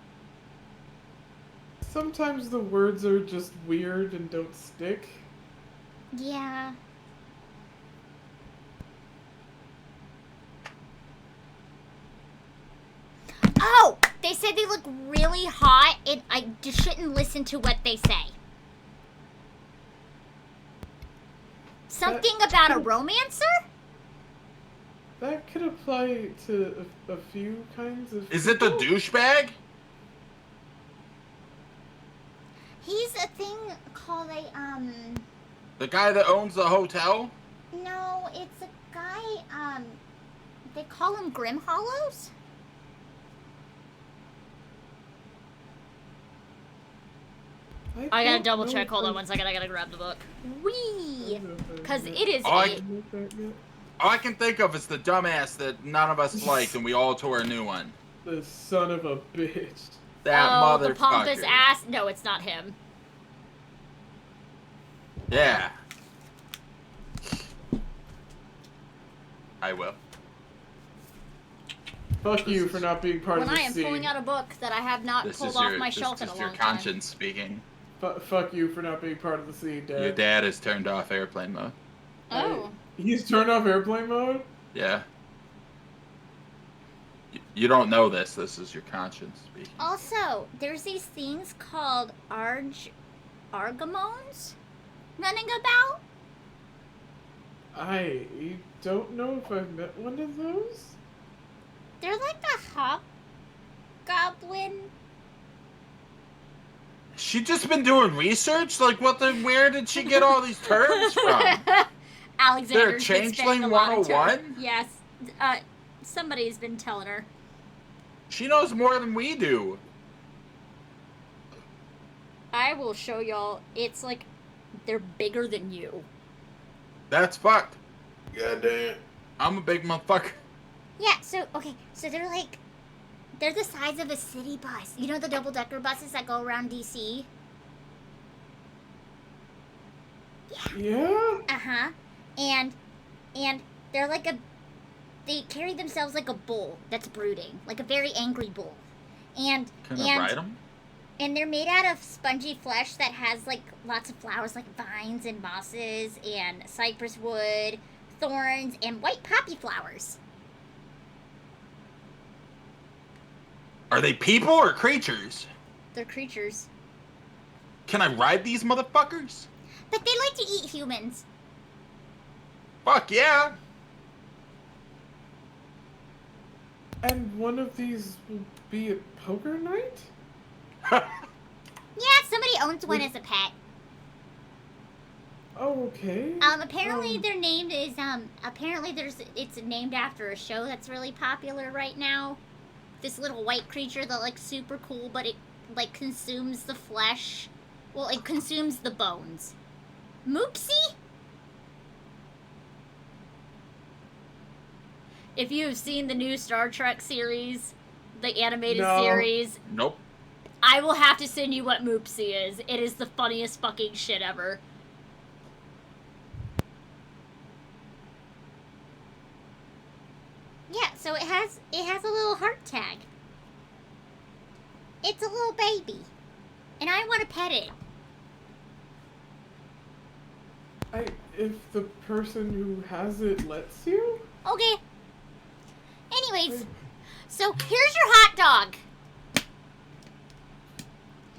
Speaker 3: Sometimes the words are just weird and don't stick.
Speaker 2: Yeah. Oh! They said they look really hot, and I just shouldn't listen to what they say. Something about a romancer?
Speaker 3: That could apply to a few kinds of...
Speaker 1: Is it the douchebag?
Speaker 2: He's a thing called a,
Speaker 1: The guy that owns the hotel?
Speaker 2: No, it's a guy, they call him Grim Hollows? I gotta double check. Hold on one second. I gotta grab the book. Wee! Because it is
Speaker 1: All I can think of is the dumbass that none of us liked, and we all tore a new one.
Speaker 3: The son of a bitch.
Speaker 1: That motherfucker.
Speaker 2: The pompous ass. No, it's not him.
Speaker 1: Yeah. I will.
Speaker 3: Fuck you for not being part of the
Speaker 2: When I am
Speaker 3: scene.
Speaker 2: pulling out a book that I have not pulled off my shelf in a long time.
Speaker 1: This is your conscience speaking.
Speaker 3: Fuck you for not being part of the scene, Dad.
Speaker 1: Your dad has turned off airplane mode.
Speaker 2: Oh.
Speaker 3: He's turned off airplane mode?
Speaker 1: Yeah. You don't know this. This is your conscience speaking.
Speaker 2: Also, there's these things called argamones running about.
Speaker 3: I don't know if I've met one of those.
Speaker 2: They're like a hobgoblin.
Speaker 1: She just been doing research? Like, where did she get all these terms from?
Speaker 2: Alexander's
Speaker 1: They're
Speaker 2: been
Speaker 1: Changeling
Speaker 2: spending a lot of time.
Speaker 1: 101?
Speaker 2: Yes. Somebody's been telling her.
Speaker 1: She knows more than we do.
Speaker 2: I will show y'all. It's like, they're bigger than you.
Speaker 1: That's fucked. Goddamn. I'm a big motherfucker.
Speaker 2: Yeah, so they're the size of a city bus. You know the double-decker buses that go around DC?
Speaker 3: Yeah?
Speaker 2: Uh-huh. And they're like they carry themselves like a bull that's brooding. Like a very angry bull.
Speaker 1: Can I ride them?
Speaker 2: And they're made out of spongy flesh that has like lots of flowers like vines and mosses and cypress wood, thorns, and white poppy flowers.
Speaker 1: Are they people or creatures?
Speaker 2: They're creatures.
Speaker 1: Can I ride these motherfuckers?
Speaker 2: But they like to eat humans.
Speaker 1: Fuck yeah!
Speaker 3: And one of these will be at poker night?
Speaker 2: Yeah, somebody owns one as a pet.
Speaker 3: Oh, okay.
Speaker 2: Apparently their name is, it's named after a show that's really popular right now. This little white creature that looks super cool, but it, like, consumes the flesh. Well, it consumes the bones. Moopsie? If you've seen the new Star Trek series, the animated series...
Speaker 1: Nope.
Speaker 2: I will have to send you what Moopsie is. It is the funniest fucking shit ever. Yeah, so it has a little heart tag. It's a little baby. And I want to pet it.
Speaker 3: If the person who has it lets you?
Speaker 2: Okay. Anyways, so here's your hot dog.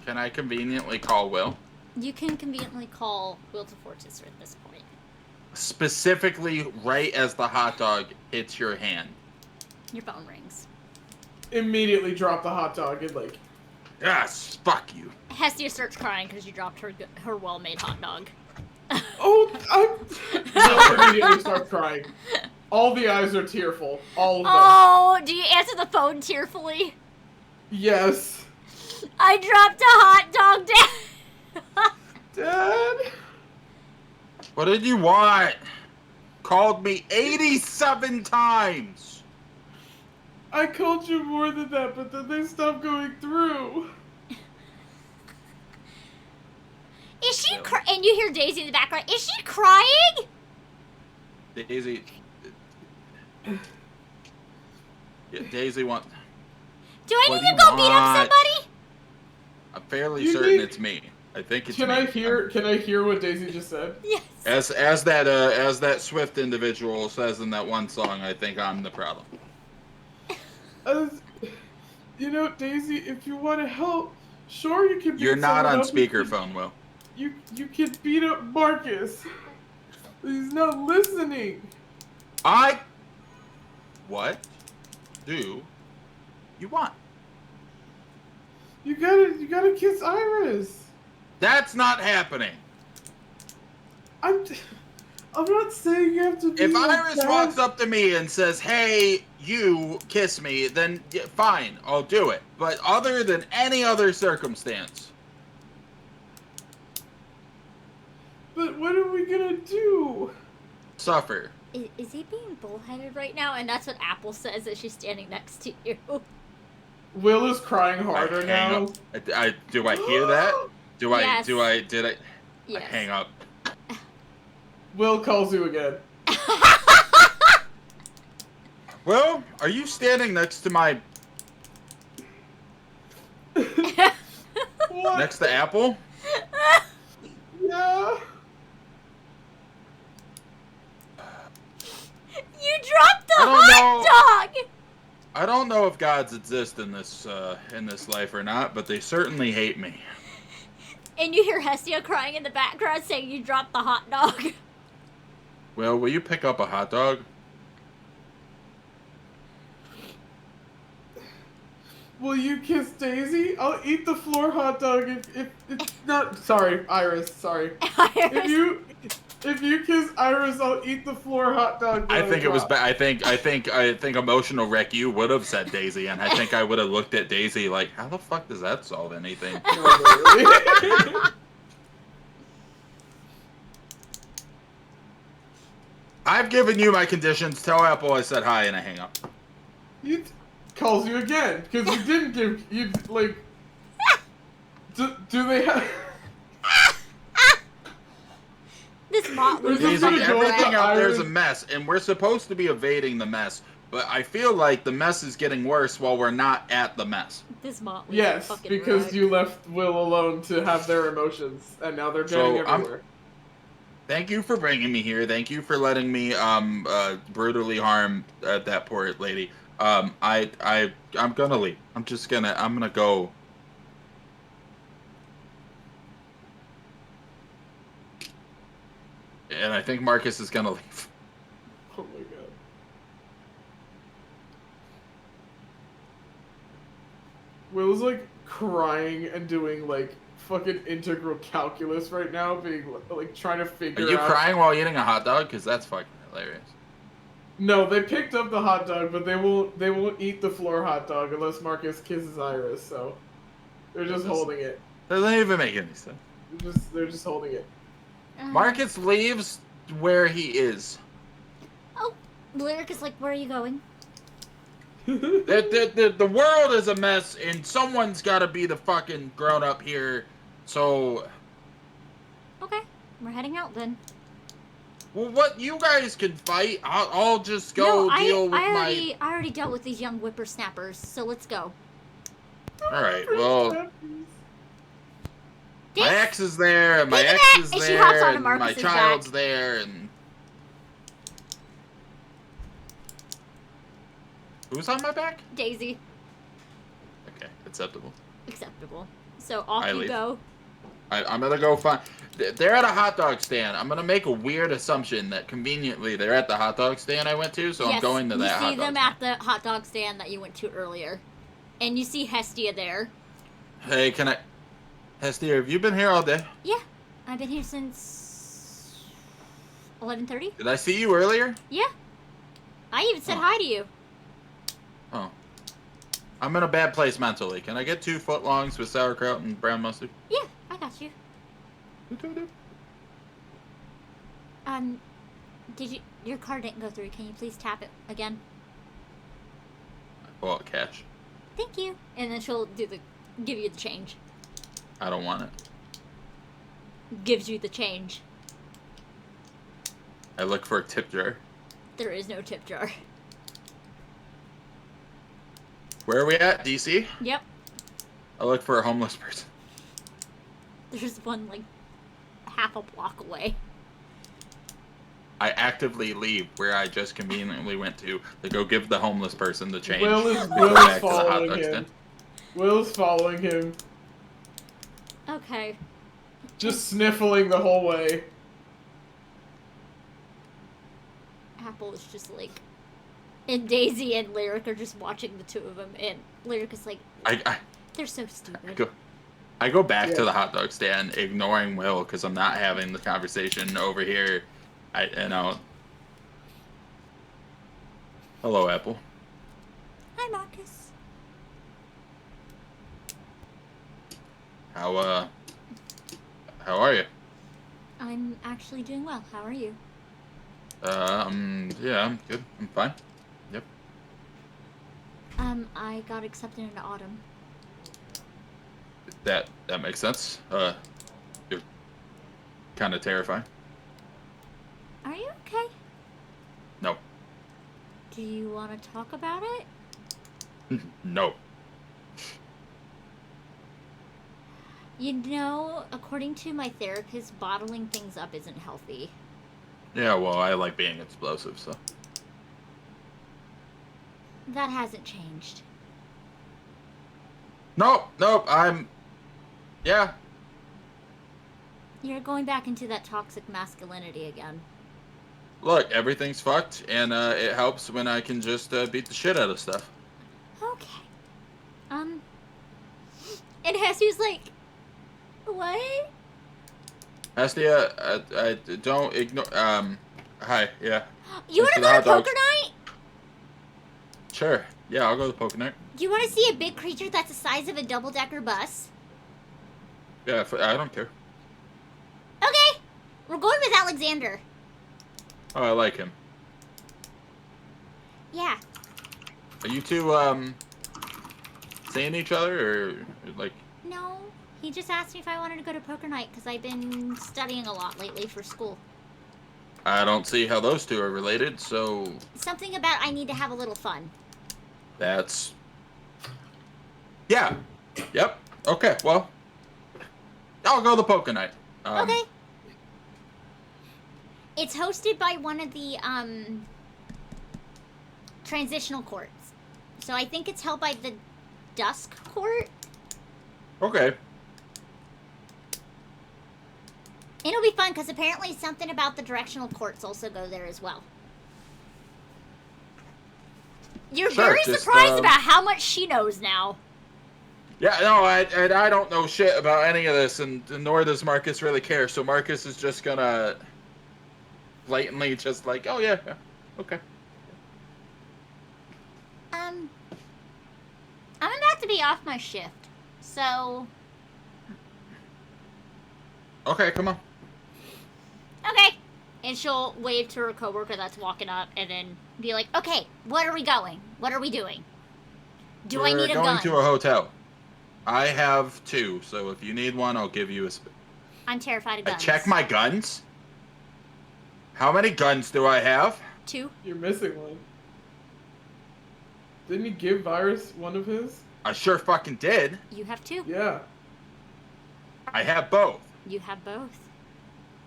Speaker 1: Can I conveniently call Wil?
Speaker 2: You can conveniently call Wil the Fortis at this point.
Speaker 1: Specifically, right as the hot dog hits your hand.
Speaker 2: Your phone rings.
Speaker 3: Immediately drop the hot dog and like...
Speaker 1: Yes, fuck you.
Speaker 2: Hestia starts crying because you dropped her well-made hot dog.
Speaker 3: Will immediately starts crying. All the eyes are tearful. All of them.
Speaker 2: Oh, do you answer the phone tearfully?
Speaker 3: Yes.
Speaker 2: I dropped a hot dog, Dad.
Speaker 3: Dad?
Speaker 1: What did you want? Called me 87 times.
Speaker 3: I called you more than that, but then they stopped going through.
Speaker 2: Is she and you hear Daisy in the background. Is she crying?
Speaker 1: Daisy. Yeah, Daisy wants.
Speaker 2: Do I need to go beat up somebody?
Speaker 1: I'm fairly certain it's me. I think it's me.
Speaker 3: Can I hear what Daisy just said?
Speaker 2: Yes.
Speaker 1: As that Swift individual says in that one song, I think I'm the problem.
Speaker 3: You know, Daisy, if you want to help, sure you can.
Speaker 1: You're not on speakerphone, Wil.
Speaker 3: You can beat up Marcus. He's not listening.
Speaker 1: What do you want?
Speaker 3: You gotta kiss Iris.
Speaker 1: That's not happening.
Speaker 3: I'm not saying you have to be
Speaker 1: If
Speaker 3: like
Speaker 1: Iris
Speaker 3: that.
Speaker 1: walks up to me and says, "Hey, you kiss me," then yeah, fine, I'll do it. But other than any other circumstance.
Speaker 3: But what are we gonna do?
Speaker 1: Suffer.
Speaker 2: Is he being bullheaded right now? And that's what Apple says as she's standing next to you.
Speaker 3: Will is crying harder now.
Speaker 1: Do I hear that?
Speaker 2: Yes.
Speaker 1: Did I
Speaker 2: Yes.
Speaker 1: hang up?
Speaker 3: Will calls you again.
Speaker 1: Well, are you standing next to my
Speaker 3: What?
Speaker 1: next to Apple?
Speaker 3: Yeah.
Speaker 2: You dropped the
Speaker 1: I don't
Speaker 2: hot dog!
Speaker 1: I don't know if gods exist in this life or not, but they certainly hate me.
Speaker 2: And you hear Hestia crying in the background saying you dropped the hot dog.
Speaker 1: Well, will you pick up a hot dog?
Speaker 3: Will you kiss Daisy? I'll eat the floor hot dog if it's not. Sorry, Iris. Sorry.
Speaker 2: Iris.
Speaker 3: If you kiss Iris, I'll eat the floor hot dog.
Speaker 1: I think it was. I think emotional wreck you would have said Daisy, and I think I would have looked at Daisy like, how the fuck does that solve anything? I've given you my conditions. Tell Apple I said hi, and I hang up.
Speaker 3: He calls you again because you didn't give you like. Do they have?
Speaker 2: This motley.
Speaker 1: Daisy, everything out there's a
Speaker 3: Iris.
Speaker 1: mess, and we're supposed to be evading the mess. But I feel like the mess is getting worse while we're not at the mess.
Speaker 2: This motley.
Speaker 3: Yes,
Speaker 2: fucking
Speaker 3: because
Speaker 2: wreck.
Speaker 3: you left Will alone to have their emotions, and now they're getting everywhere.
Speaker 1: Thank you for bringing me here. Thank you for letting me brutally harm that poor lady. I'm gonna leave. I'm gonna go. And I think Marcus is gonna leave.
Speaker 3: Oh my god. Will's like crying and doing like fucking integral calculus right now, being like trying to figure
Speaker 1: Are you
Speaker 3: out.
Speaker 1: crying while eating a hot dog? Because that's fucking hilarious.
Speaker 3: No, they picked up the hot dog, but they won't eat the floor hot dog unless Marcus kisses Iris. So they're just holding it.
Speaker 1: Doesn't even make any sense.
Speaker 3: They're just holding it.
Speaker 1: Marcus leaves where he is.
Speaker 2: Oh, Lyric is like, where are you going?
Speaker 1: The world is a mess, and someone's got to be the fucking grown up here. So,
Speaker 2: Okay, we're heading out then.
Speaker 1: well, what you guys can fight. I'll just go
Speaker 2: no,
Speaker 1: deal with
Speaker 2: I already dealt with these young whippersnappers, so let's go.
Speaker 1: All right. Well, My ex is there, and my
Speaker 2: Look at
Speaker 1: ex
Speaker 2: that!
Speaker 1: is
Speaker 2: And
Speaker 1: there,
Speaker 2: she hops onto
Speaker 1: and my
Speaker 2: Marcus's
Speaker 1: child's
Speaker 2: back.
Speaker 1: there, and... Who's on my back?
Speaker 2: Daisy.
Speaker 1: Okay, acceptable.
Speaker 2: Acceptable. So off
Speaker 1: I
Speaker 2: you
Speaker 1: leave.
Speaker 2: go.
Speaker 1: I'm gonna go find... They're at a hot dog stand. I'm gonna make a weird assumption that conveniently they're at the hot dog stand I went to, so
Speaker 2: Yes,
Speaker 1: I'm going to that hot dog
Speaker 2: you see them
Speaker 1: stand.
Speaker 2: at the hot dog stand that you went to earlier. And you see Hestia there.
Speaker 1: Hey, can I... Hestia, have you been here all day?
Speaker 2: Yeah, I've been here since 11:30.
Speaker 1: Did I see you earlier?
Speaker 2: Yeah, I even said
Speaker 1: Oh.
Speaker 2: hi to you.
Speaker 1: Oh. I'm in a bad place mentally. Can I get 2 footlongs with sauerkraut and brown mustard?
Speaker 2: Yeah, I got you. Your card didn't go through. Can you please tap it again?
Speaker 1: I pull out cash.
Speaker 2: Thank you. And then she'll give you the change.
Speaker 1: I don't want it.
Speaker 2: Gives you the change.
Speaker 1: I look for a tip jar.
Speaker 2: There is no tip jar.
Speaker 1: Where are we at, DC?
Speaker 2: Yep.
Speaker 1: I look for a homeless person.
Speaker 2: There's one like half a block away.
Speaker 1: I actively leave where I just conveniently went to go give the homeless person the change.
Speaker 3: Will is
Speaker 1: and go back to the hot
Speaker 3: following
Speaker 1: dog
Speaker 3: him.
Speaker 1: stand.
Speaker 3: Will's following him,
Speaker 2: Okay.
Speaker 3: just sniffling the whole way.
Speaker 2: Apple is just like, and Daisy and Lyric are just watching the two of them, and Lyric is like, they're so stupid.
Speaker 1: I go back
Speaker 3: Yeah.
Speaker 1: to the hot dog stand, ignoring Will because I'm not having the conversation over here. Hello, Apple.
Speaker 2: Hi, Marcus.
Speaker 1: How are you?
Speaker 2: I'm actually doing well. How are you?
Speaker 1: Yeah, I'm good. I'm fine. Yep.
Speaker 2: I got accepted into Autumn.
Speaker 1: That makes sense. You're kind of terrifying.
Speaker 2: Are you okay?
Speaker 1: No.
Speaker 2: Do you want to talk about it?
Speaker 1: No.
Speaker 2: You know, according to my therapist, bottling things up isn't healthy.
Speaker 1: Yeah, well, I like being explosive, so.
Speaker 2: That hasn't changed.
Speaker 1: Nope, yeah.
Speaker 2: You're going back into that toxic masculinity again.
Speaker 1: Look, everything's fucked, and it helps when I can just beat the shit out of stuff.
Speaker 2: Okay. And Hessy's like, what?
Speaker 1: Hestia, I don't ignore. Hi, yeah.
Speaker 2: You want
Speaker 1: Thanks
Speaker 2: to
Speaker 1: for the
Speaker 2: go to
Speaker 1: hot dogs.
Speaker 2: poker night?
Speaker 1: Sure. Yeah, I'll go to the poker night.
Speaker 2: Do you want to see a big creature that's the size of a double-decker bus?
Speaker 1: Yeah, I don't care.
Speaker 2: Okay. We're going with Alexander.
Speaker 1: Oh, I like him.
Speaker 2: Yeah.
Speaker 1: Are you two seeing each other, or like?
Speaker 2: No. He just asked me if I wanted to go to poker night because I've been studying a lot lately for school.
Speaker 1: I don't see how those two are related. So
Speaker 2: Something about I need to have a little fun.
Speaker 1: that's. Yeah. Yep. Okay. Well, I'll go to the poker night.
Speaker 2: Okay. It's hosted by one of the transitional courts. So I think it's held by the Dusk Court.
Speaker 1: Okay.
Speaker 2: It'll be fun because apparently something about the directional courts also go there as well. You're
Speaker 1: Sure,
Speaker 2: very
Speaker 1: just,
Speaker 2: surprised about how much she knows now.
Speaker 1: Yeah, no, I don't know shit about any of this, and nor does Marcus really care. So Marcus is just gonna blatantly just like, oh yeah, okay.
Speaker 2: I'm about to be off my shift, so
Speaker 1: Okay, come on.
Speaker 2: okay. And she'll wave to her coworker that's walking up, and then be like, "Okay, what are we going? What are we doing? Do I need a
Speaker 1: We're
Speaker 2: gun?
Speaker 1: going to a hotel. I have 2, so if you need one, I'll give you a.
Speaker 2: I'm terrified of
Speaker 1: I
Speaker 2: guns.
Speaker 1: check my guns. How many guns do I have?
Speaker 2: 2.
Speaker 3: You're missing one. Didn't he give Virus one of his?
Speaker 1: I sure fucking did.
Speaker 2: You have 2.
Speaker 3: Yeah.
Speaker 1: I have both.
Speaker 2: You have both.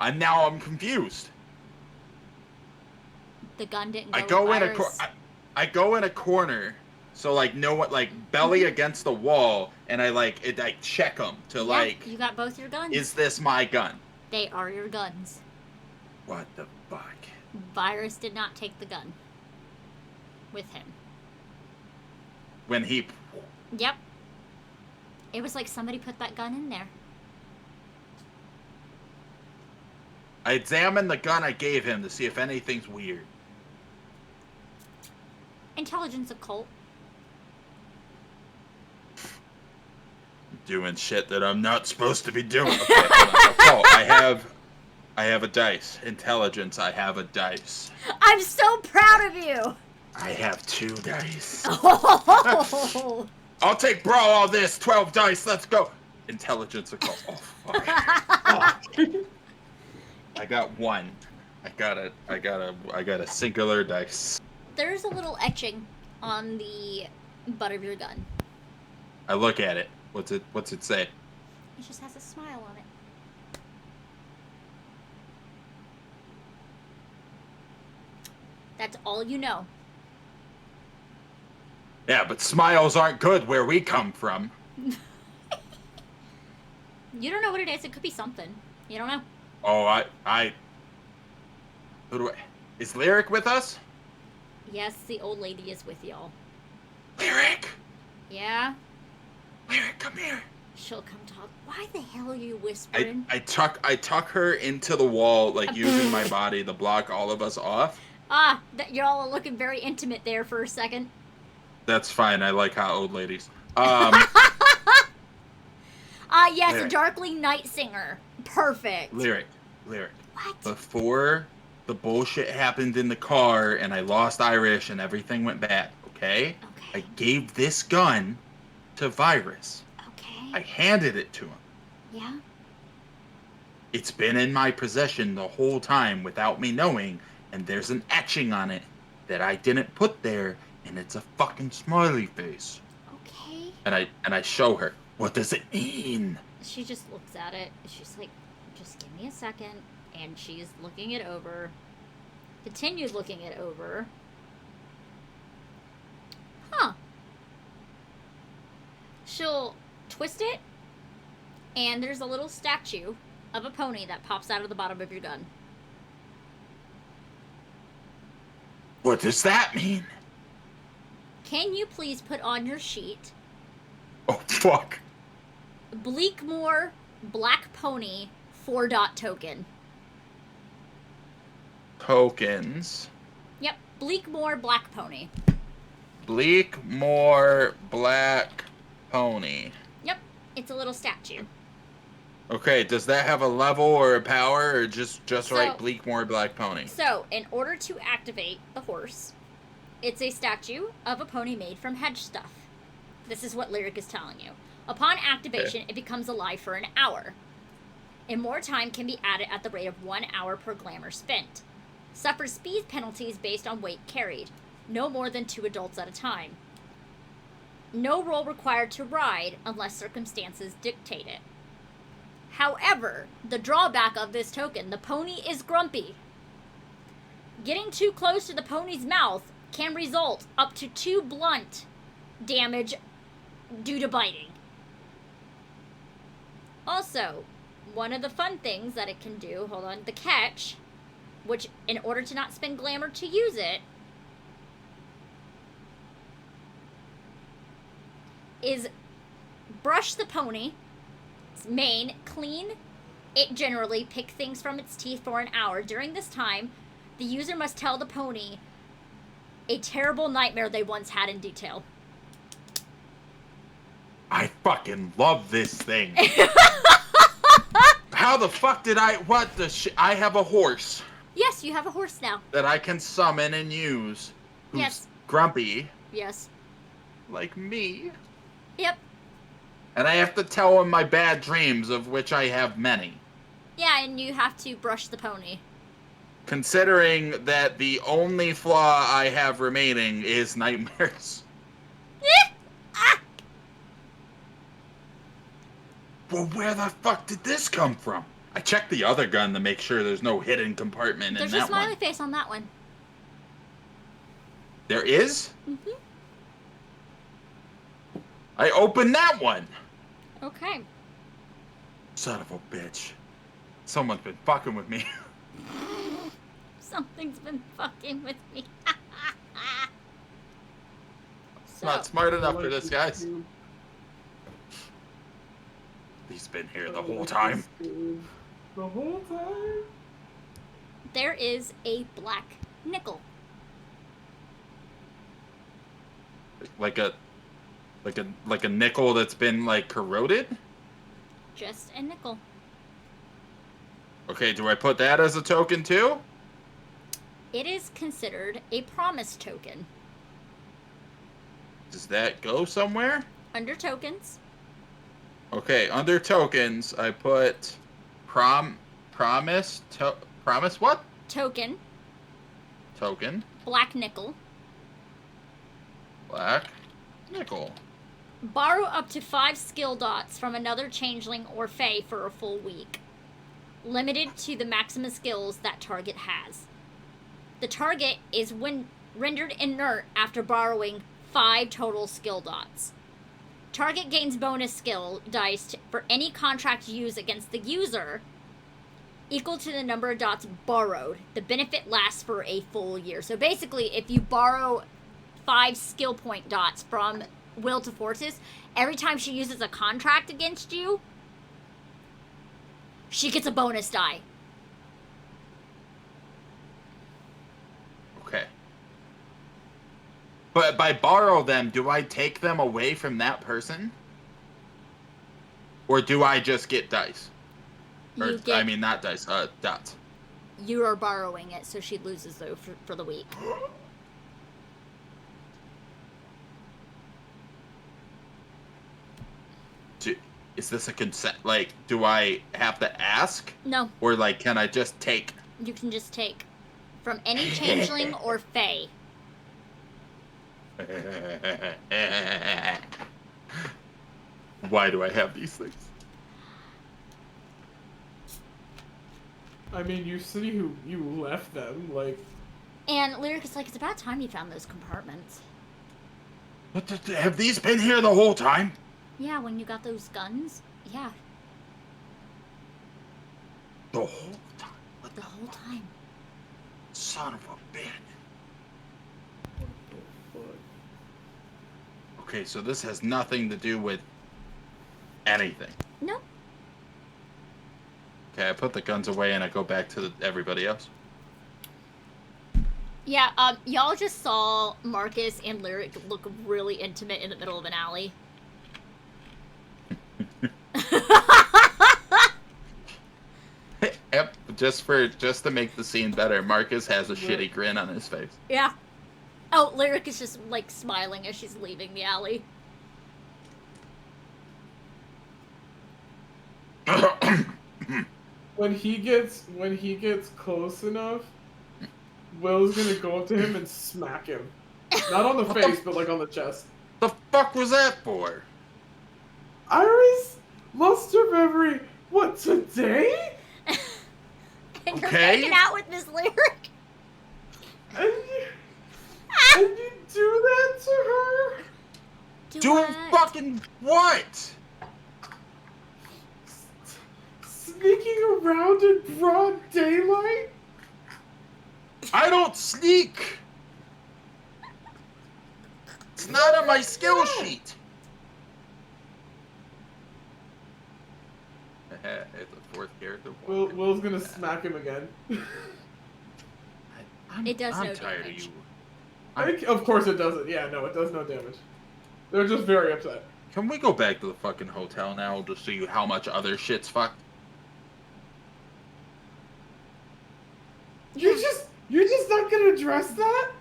Speaker 1: And now I'm confused.
Speaker 2: The gun didn't go
Speaker 1: I go
Speaker 2: with
Speaker 1: in
Speaker 2: Virus.
Speaker 1: I go in a corner, so like no one, like belly against the wall, and I check them to like.
Speaker 2: You got both your guns.
Speaker 1: Is this my gun?
Speaker 2: They are your guns.
Speaker 1: What the fuck?
Speaker 2: Virus did not take the gun with him.
Speaker 1: When he.
Speaker 2: Yep. It was like somebody put that gun in there.
Speaker 1: I examined the gun I gave him to see if anything's weird.
Speaker 2: Intelligence occult.
Speaker 1: Doing shit that I'm not supposed to be doing. Okay, hold on. I have a dice. Intelligence, I have a dice.
Speaker 2: I'm so proud of you!
Speaker 1: I have 2 dice.
Speaker 2: Oh!
Speaker 1: I'll take Brawl all this. 12 dice, let's go. Intelligence occult. Oh, fuck. Oh. I got 1. I got a singular dice.
Speaker 2: There's a little etching on the butt of your gun.
Speaker 1: I look at it. What's it say?
Speaker 2: It just has a smile on it. That's all you know.
Speaker 1: Yeah, but smiles aren't good where we come from.
Speaker 2: You don't know what it is. It could be something. You don't know.
Speaker 1: Oh, is Lyric with us?
Speaker 2: Yes, the old lady is with y'all.
Speaker 1: Lyric!
Speaker 2: Yeah?
Speaker 1: Lyric, come here.
Speaker 2: She'll come talk. Why the hell are you whispering?
Speaker 1: I tuck her into the wall, like using my body to block all of us off.
Speaker 2: Y'all are looking very intimate there for a second.
Speaker 1: That's fine. I like hot old ladies.
Speaker 2: Yes,
Speaker 1: Lyric.
Speaker 2: a Darkling Night Singer. Perfect.
Speaker 1: Lyric.
Speaker 2: What?
Speaker 1: Before the bullshit happened in the car and I lost Irish and everything went bad, okay? I gave this gun to Virus.
Speaker 2: Okay.
Speaker 1: I handed it to him.
Speaker 2: Yeah?
Speaker 1: It's been in my possession the whole time without me knowing, and there's an etching on it that I didn't put there, and it's a fucking smiley face.
Speaker 2: Okay.
Speaker 1: And I show her. What does it mean?
Speaker 2: She just looks at it. She's like, just give me a second. And she's looking it over. Continues looking it over. Huh. She'll twist it, and there's a little statue of a pony that pops out of the bottom of your gun.
Speaker 1: What does that mean?
Speaker 2: Can you please put on your sheet
Speaker 1: Oh, fuck.
Speaker 2: Bleakmore Black Pony 4-dot token?
Speaker 1: Tokens.
Speaker 2: Yep, Bleakmore Black Pony.
Speaker 1: Bleakmore Black Pony.
Speaker 2: Yep, it's a little statue.
Speaker 1: Okay, does that have a level or a power, or just
Speaker 2: So-
Speaker 1: right Bleakmore Black Pony?
Speaker 2: So, in order to activate the horse, it's a statue of a pony made from hedge stuff. This is what Lyric is telling you. Upon activation, it becomes alive for an hour. And more time can be added at the rate of 1 hour per glamour spent. Suffers speed penalties based on weight carried. No more than 2 adults at a time. No roll required to ride unless circumstances dictate it. However, the drawback of this token, the pony is grumpy. Getting too close to the pony's mouth can result up to 2 blunt damage due to biting. Also, one of the fun things that it can do, hold on, the catch, which in order to not spend glamour to use it, is brush the pony's mane clean. It generally pick things from its teeth for an hour. During this time, the user must tell the pony a terrible nightmare they once had in detail.
Speaker 1: I fucking love this thing. How the fuck did what the shit? I have a horse
Speaker 2: Yes, you have a horse now.
Speaker 1: that I can summon and use. Who's
Speaker 2: Yes.
Speaker 1: grumpy,
Speaker 2: Yes.
Speaker 1: like me.
Speaker 2: Yep.
Speaker 1: And I have to tell him my bad dreams, of which I have many.
Speaker 2: Yeah, and you have to brush the pony.
Speaker 1: Considering that the only flaw I have remaining is nightmares. Well, where the fuck did this come from? I checked the other gun to make sure there's no hidden compartment
Speaker 2: There's
Speaker 1: in
Speaker 2: a
Speaker 1: that
Speaker 2: smiley
Speaker 1: one.
Speaker 2: face on that one.
Speaker 1: There is?
Speaker 2: Mm-hmm.
Speaker 1: I opened that one!
Speaker 2: Okay.
Speaker 1: Son of a bitch. Someone's been fucking with me.
Speaker 2: Something's been fucking with me. So,
Speaker 1: Not smart enough for
Speaker 3: like
Speaker 1: this, guys.
Speaker 3: cube.
Speaker 1: He's been here
Speaker 3: I
Speaker 1: the whole
Speaker 3: like
Speaker 1: time.
Speaker 3: this cube. The whole time?
Speaker 2: there is a black nickel.
Speaker 1: Like a nickel that's been like corroded?
Speaker 2: Just a nickel.
Speaker 1: Okay, do I put that as a token too?
Speaker 2: It is considered a promise token.
Speaker 1: Does that go somewhere?
Speaker 2: Under tokens,
Speaker 1: Okay, under tokens, I put promise what?
Speaker 2: token,
Speaker 1: Token,
Speaker 2: black nickel.
Speaker 1: black, nickel.
Speaker 2: Borrow up to 5 skill dots from another changeling or fae for a full week. Limited to the maximum skills that target has. The target is rendered inert after borrowing 5 total skill dots. Target gains bonus skill dice for any contract used against the user equal to the number of dots borrowed. The benefit lasts for a full year. So basically, if you borrow 5 skill point dots from Wil the Fairest, every time she uses a contract against you, she gets a bonus die.
Speaker 1: Okay. But by borrow them, do I take them away from that person? Or do I just get dice? Or,
Speaker 2: You get,
Speaker 1: I mean, not dice, dots.
Speaker 2: you are borrowing it, so she loses though for the week.
Speaker 1: Is this a consent? Like, do I have to ask?
Speaker 2: No,
Speaker 1: Or, like, can I just take?
Speaker 2: you can just take from any changeling or fae.
Speaker 1: Why do I have these things?
Speaker 3: I mean, you see who you left them, like...
Speaker 2: And Lyric is like, it's about time you found those compartments.
Speaker 1: Have these been here the whole time?
Speaker 2: Yeah, when you got those guns. Yeah,
Speaker 1: The whole time? What
Speaker 2: the whole time.
Speaker 1: son of a bitch. Okay, so this has nothing to do with anything.
Speaker 2: No.
Speaker 1: Okay, I put the guns away and I go back to everybody else.
Speaker 2: Yeah, y'all just saw Marcus and Lyric look really intimate in the middle of an alley.
Speaker 1: Yep, just to make the scene better, Marcus has a shitty grin on his face.
Speaker 2: Yeah. Oh, Lyric is just, like, smiling as she's leaving the alley.
Speaker 3: When he gets close enough, Will's gonna go up to him and smack him. Not on the face, but like on the chest.
Speaker 1: The fuck was that for?
Speaker 3: Iris must have every what today?
Speaker 2: And you're
Speaker 1: Okay.
Speaker 2: hanging out with Miss Lyric?
Speaker 3: And you do that to her?
Speaker 1: Doing
Speaker 2: what?
Speaker 1: fucking what?
Speaker 3: Sneaking around in broad daylight?
Speaker 1: I don't sneak. It's not on my skill sheet. It's a fourth character.
Speaker 3: Will's gonna smack him again.
Speaker 2: It does
Speaker 1: I'm
Speaker 2: no
Speaker 1: tired
Speaker 2: damage.
Speaker 1: of you.
Speaker 3: Of course it doesn't. Yeah, no, it does no damage. They're just very upset.
Speaker 1: Can we go back to the fucking hotel now to see how much other shit's fucked?
Speaker 3: You're just not gonna address that?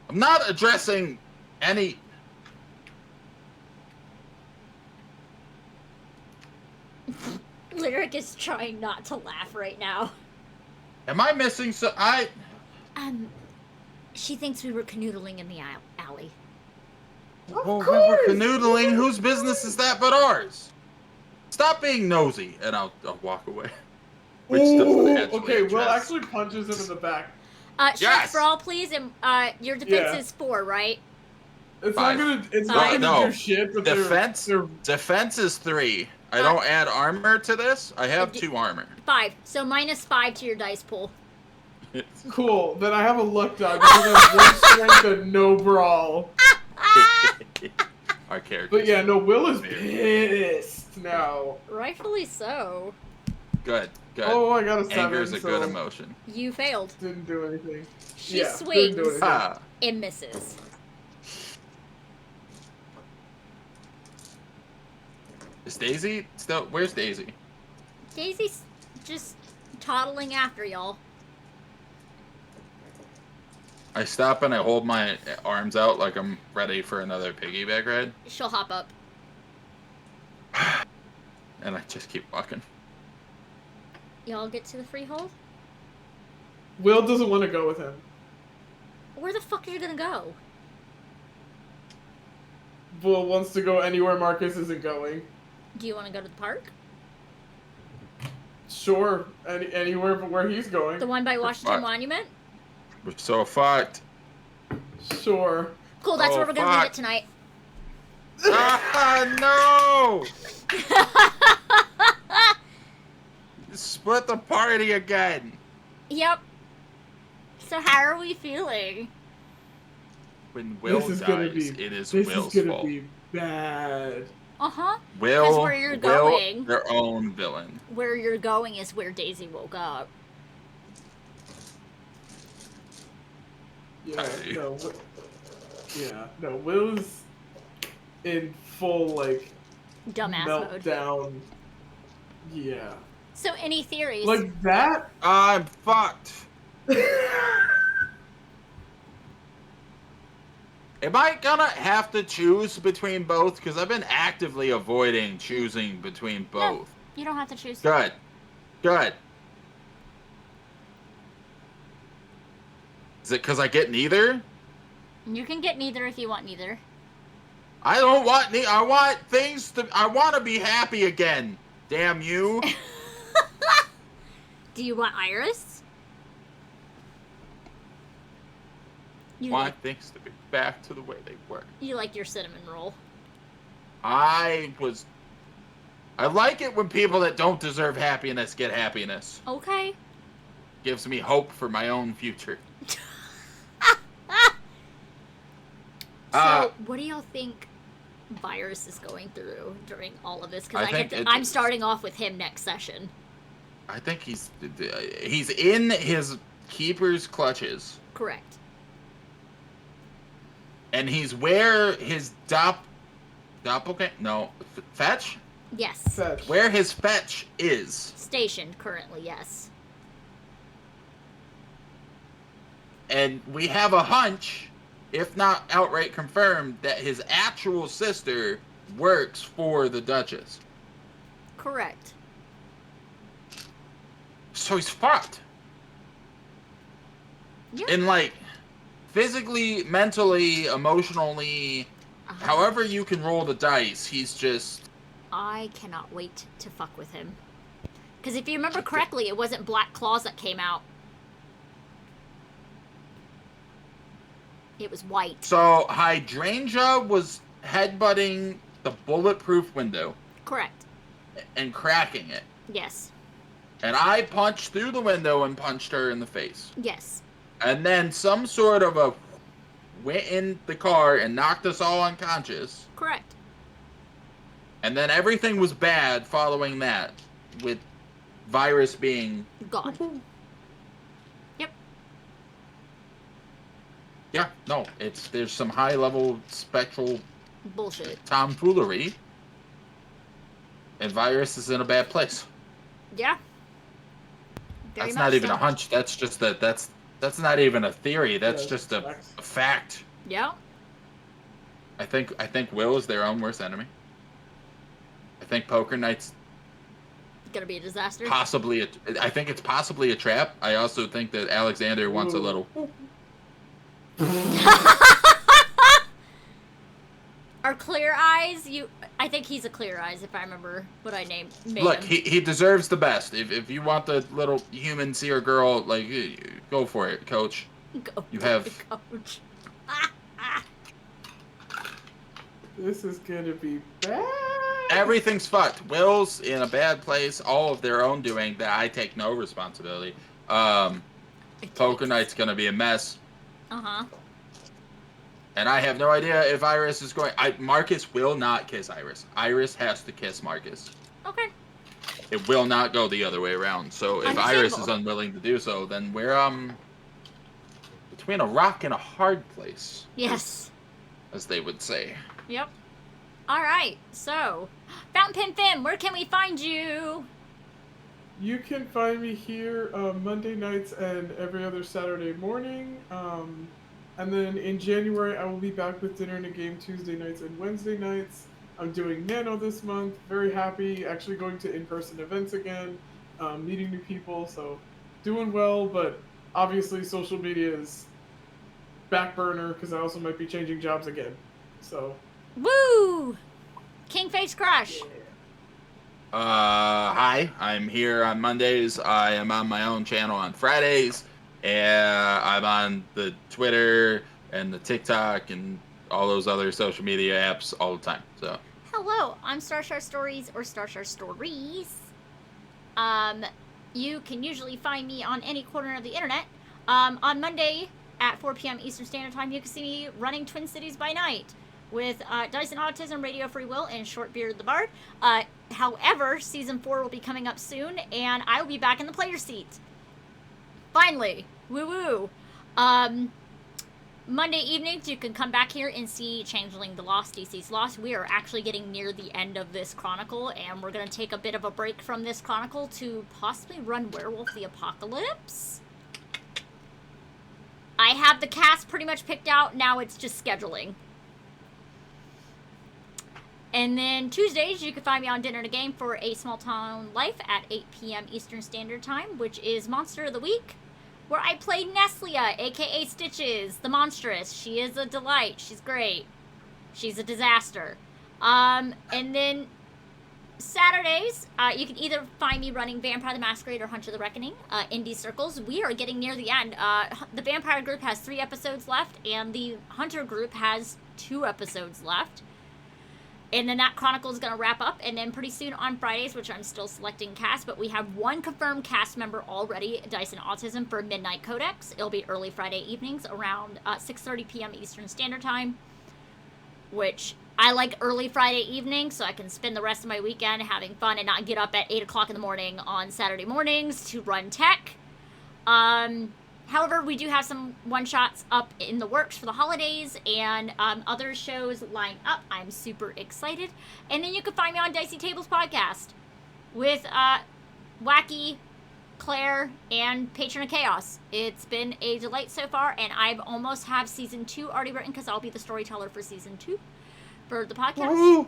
Speaker 1: I'm not addressing any.
Speaker 2: Lyric is trying not to laugh right now.
Speaker 1: Am I missing
Speaker 2: She thinks we were canoodling in the alley.
Speaker 3: Of
Speaker 1: Well, we
Speaker 3: course!
Speaker 1: were canoodling. Whose business is that but ours? Stop being nosy, and I'll walk away. Which doesn't actually
Speaker 3: okay, Will
Speaker 1: address-
Speaker 3: actually punches him in the back.
Speaker 2: Check
Speaker 1: Yes!
Speaker 2: for all, please, and your defense is 4, right?
Speaker 3: It's
Speaker 1: Five.
Speaker 3: not gonna
Speaker 1: No.
Speaker 3: do shit, but
Speaker 1: Defense
Speaker 3: they're
Speaker 1: defense is 3. I don't add armor to this. I have 2 armor.
Speaker 2: 5. So -5 to your dice pool.
Speaker 3: cool. Then I have a luck dog because I have 1 strength and no brawl.
Speaker 1: Our character.
Speaker 3: But yeah, no, Will is pissed now.
Speaker 2: Rightfully so.
Speaker 1: Good.
Speaker 3: Oh, I got a 7.
Speaker 1: Anger is a
Speaker 3: so
Speaker 1: good emotion.
Speaker 2: You failed.
Speaker 3: Didn't do anything.
Speaker 2: She
Speaker 3: Yeah, didn't do
Speaker 2: swings
Speaker 3: anything.
Speaker 1: Ah.
Speaker 2: and misses.
Speaker 1: Is Daisy still? Where's Daisy?
Speaker 2: Daisy's just toddling after y'all.
Speaker 1: I stop and I hold my arms out like I'm ready for another piggyback ride,
Speaker 2: She'll hop up.
Speaker 1: and I just keep walking.
Speaker 2: Y'all get to the freehold?
Speaker 3: Will doesn't want to go with him.
Speaker 2: Where the fuck are you gonna go?
Speaker 3: Will wants to go anywhere Marcus isn't going.
Speaker 2: Do you want to go to the park?
Speaker 3: Sure, anywhere but where he's going.
Speaker 2: The one by Washington
Speaker 1: Fuck.
Speaker 2: Monument?
Speaker 1: We're so fucked.
Speaker 3: Sure.
Speaker 2: Cool, that's
Speaker 1: Oh,
Speaker 2: where we're gonna leave
Speaker 1: fuck.
Speaker 2: it tonight.
Speaker 1: Ah, no! Split the party again.
Speaker 2: Yep. So how are we feeling?
Speaker 1: When Will
Speaker 3: This is
Speaker 1: dies,
Speaker 3: gonna be-
Speaker 1: it is
Speaker 3: This
Speaker 1: Will's
Speaker 3: is gonna
Speaker 1: fault.
Speaker 3: be bad.
Speaker 2: Uh-huh.
Speaker 1: Will,
Speaker 2: where you're
Speaker 1: Will,
Speaker 2: going-
Speaker 1: their own villain.
Speaker 2: Where you're going is where Daisy woke up.
Speaker 3: Yeah,
Speaker 1: Hey.
Speaker 3: no. Yeah, no. Will's in full like
Speaker 2: Dumbass mode.
Speaker 3: meltdown. Yeah,
Speaker 2: So any theories?
Speaker 3: like that.
Speaker 1: I'm fucked. Am I gonna have to choose between both? Because I've been actively avoiding choosing between both.
Speaker 2: You don't have to choose.
Speaker 1: Good. Good. Is it because I get neither?
Speaker 2: You can get neither if you want neither.
Speaker 1: I don't want I want things to. I want to be happy again. Damn you.
Speaker 2: Do you want Iris? You
Speaker 1: Want
Speaker 2: like,
Speaker 1: things to be back to the way they were.
Speaker 2: you like your cinnamon roll.
Speaker 1: I like it when people that don't deserve happiness get happiness.
Speaker 2: Okay.
Speaker 1: Gives me hope for my own future.
Speaker 2: So, what do y'all think Virus is going through during all of this? Because I'm starting off with him next session.
Speaker 1: I think he's in his keeper's clutches,
Speaker 2: Correct.
Speaker 1: and he's where his doppelganger. No, fetch.
Speaker 2: Yes.
Speaker 3: Fetch.
Speaker 1: Where his fetch is,
Speaker 2: Stationed currently, yes.
Speaker 1: and we have a hunch, if not outright confirmed, that his actual sister works for the Duchess.
Speaker 2: Correct.
Speaker 1: So he's fucked.
Speaker 2: Yeah.
Speaker 1: And like, physically, mentally, emotionally, however you can roll the dice, he's just.
Speaker 2: I cannot wait to fuck with him. Because if you remember correctly, it wasn't Black Claws that came out. It was white.
Speaker 1: So Hydrangea was headbutting the bulletproof window
Speaker 2: Correct.
Speaker 1: and cracking it.
Speaker 2: Yes.
Speaker 1: And I punched through the window and punched her in the face.
Speaker 2: Yes.
Speaker 1: And then some sort of a went in the car and knocked us all unconscious.
Speaker 2: Correct.
Speaker 1: And then everything was bad following that, with Virus being.
Speaker 2: Gone. Yep.
Speaker 1: Yeah, no, there's some high level spectral
Speaker 2: Bullshit.
Speaker 1: tomfoolery. And Virus is in a bad place.
Speaker 2: Yeah. Very
Speaker 1: That's
Speaker 2: much
Speaker 1: not even
Speaker 2: so.
Speaker 1: a hunch. That's just that's not even a theory. That's
Speaker 3: Yeah,
Speaker 1: just a
Speaker 3: facts.
Speaker 1: fact.
Speaker 2: Yeah.
Speaker 1: I think Will is their own worst enemy. I think Poker Night's
Speaker 2: Gonna be a disaster.
Speaker 1: possibly I think it's possibly a trap. I also think that Alexander wants a
Speaker 3: Ooh.
Speaker 1: little.
Speaker 2: Are clear eyes? I think he's a Clear Eyes, if I remember what I made
Speaker 1: Look,
Speaker 2: him.
Speaker 1: he deserves the best. If you want the little human seer girl, like, go for it, Coach.
Speaker 2: Go
Speaker 1: You
Speaker 2: for
Speaker 1: have...
Speaker 2: it, Coach.
Speaker 3: This is gonna be bad.
Speaker 1: Everything's fucked. Will's in a bad place, all of their own doing that I take no responsibility. Poker Night's gonna be a mess.
Speaker 2: Uh-huh.
Speaker 1: And I have no idea if Iris is going... Marcus will not kiss Iris. Iris has to kiss Marcus.
Speaker 2: Okay.
Speaker 1: It will not go the other way around. So if Iris is unwilling to do so, then we're, between a rock and a hard place.
Speaker 2: Yes.
Speaker 1: As they would say.
Speaker 2: Yep. Alright, so... Fountain Pen Finn, where can we find you?
Speaker 3: You can find me here Monday nights and every other Saturday morning. And then in January, I will be back with Dinner and a Game Tuesday nights and Wednesday nights. I'm doing Nano this month. Very happy. Actually going to in-person events again. Meeting new people. So doing well, but obviously social media is back burner because I also might be changing jobs again. So.
Speaker 2: Woo! Kingface Crush.
Speaker 1: Hi. I'm here on Mondays. I am on my own channel on Fridays. I'm on the Twitter and the TikTok and all those other social media apps all the time. So.
Speaker 2: Hello, I'm Starshard Stories or Starshard Stories. You can usually find me on any corner of the internet. On Monday at 4 p.m. Eastern Standard Time, you can see me running Twin Cities by Night with Dyson Autism, Radio Free Will, and Shortbeard the Bard. However, Season 4 will be coming up soon, and I will be back in the player seat. Finally. Woo-woo. Monday evenings, you can come back here and see Changeling the Lost, DC's Lost. We are actually getting near the end of this chronicle, and we're going to take a bit of a break from this chronicle to possibly run Werewolf the Apocalypse. I have the cast pretty much picked out. Now it's just scheduling. And then Tuesdays, you can find me on Dinner and a Game for A Small Town Life at 8 p.m. Eastern Standard Time, which is Monster of the Week, where I play Nestlia, aka Stitches, the Monstrous. She is a delight. She's great. She's a disaster. And then Saturdays, you can either find me running Vampire the Masquerade or Hunter the Reckoning, indie circles. We are getting near the end. The Vampire group has 3 episodes left, and the Hunter group has 2 episodes left. And then that chronicle is going to wrap up, and then pretty soon on Fridays, which I'm still selecting cast, but we have 1 confirmed cast member already, Dyson Autism, for Midnight Codex. It'll be early Friday evenings around 6:30 p.m. Eastern Standard Time, which I like early Friday evening, so I can spend the rest of my weekend having fun and not get up at 8 o'clock in the morning on Saturday mornings to run tech. However, we do have some one-shots up in the works for the holidays, and other shows lined up. I'm super excited. And then you can find me on Dicey Tables Podcast with Wacky, Claire, and Patron of Chaos. It's been a delight so far, and I almost have Season 2 already written because I'll be the storyteller for Season 2 for the podcast.
Speaker 1: Woo!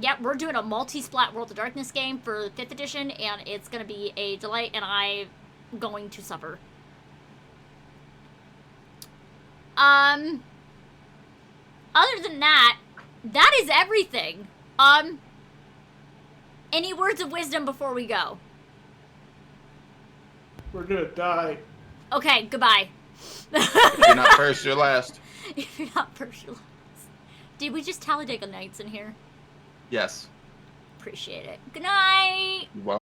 Speaker 2: Yep, we're doing a multi-splat World of Darkness game for 5th edition, and it's going to be a delight, and I'm going to suffer. Other than that is everything. Any words of wisdom before we go?
Speaker 3: We're gonna die.
Speaker 2: Okay, goodbye.
Speaker 1: If you're not first, you're last.
Speaker 2: If you're not first, you're last. Did we just Talladega Nights in here?
Speaker 1: Yes.
Speaker 2: Appreciate it. Good night!
Speaker 1: Well.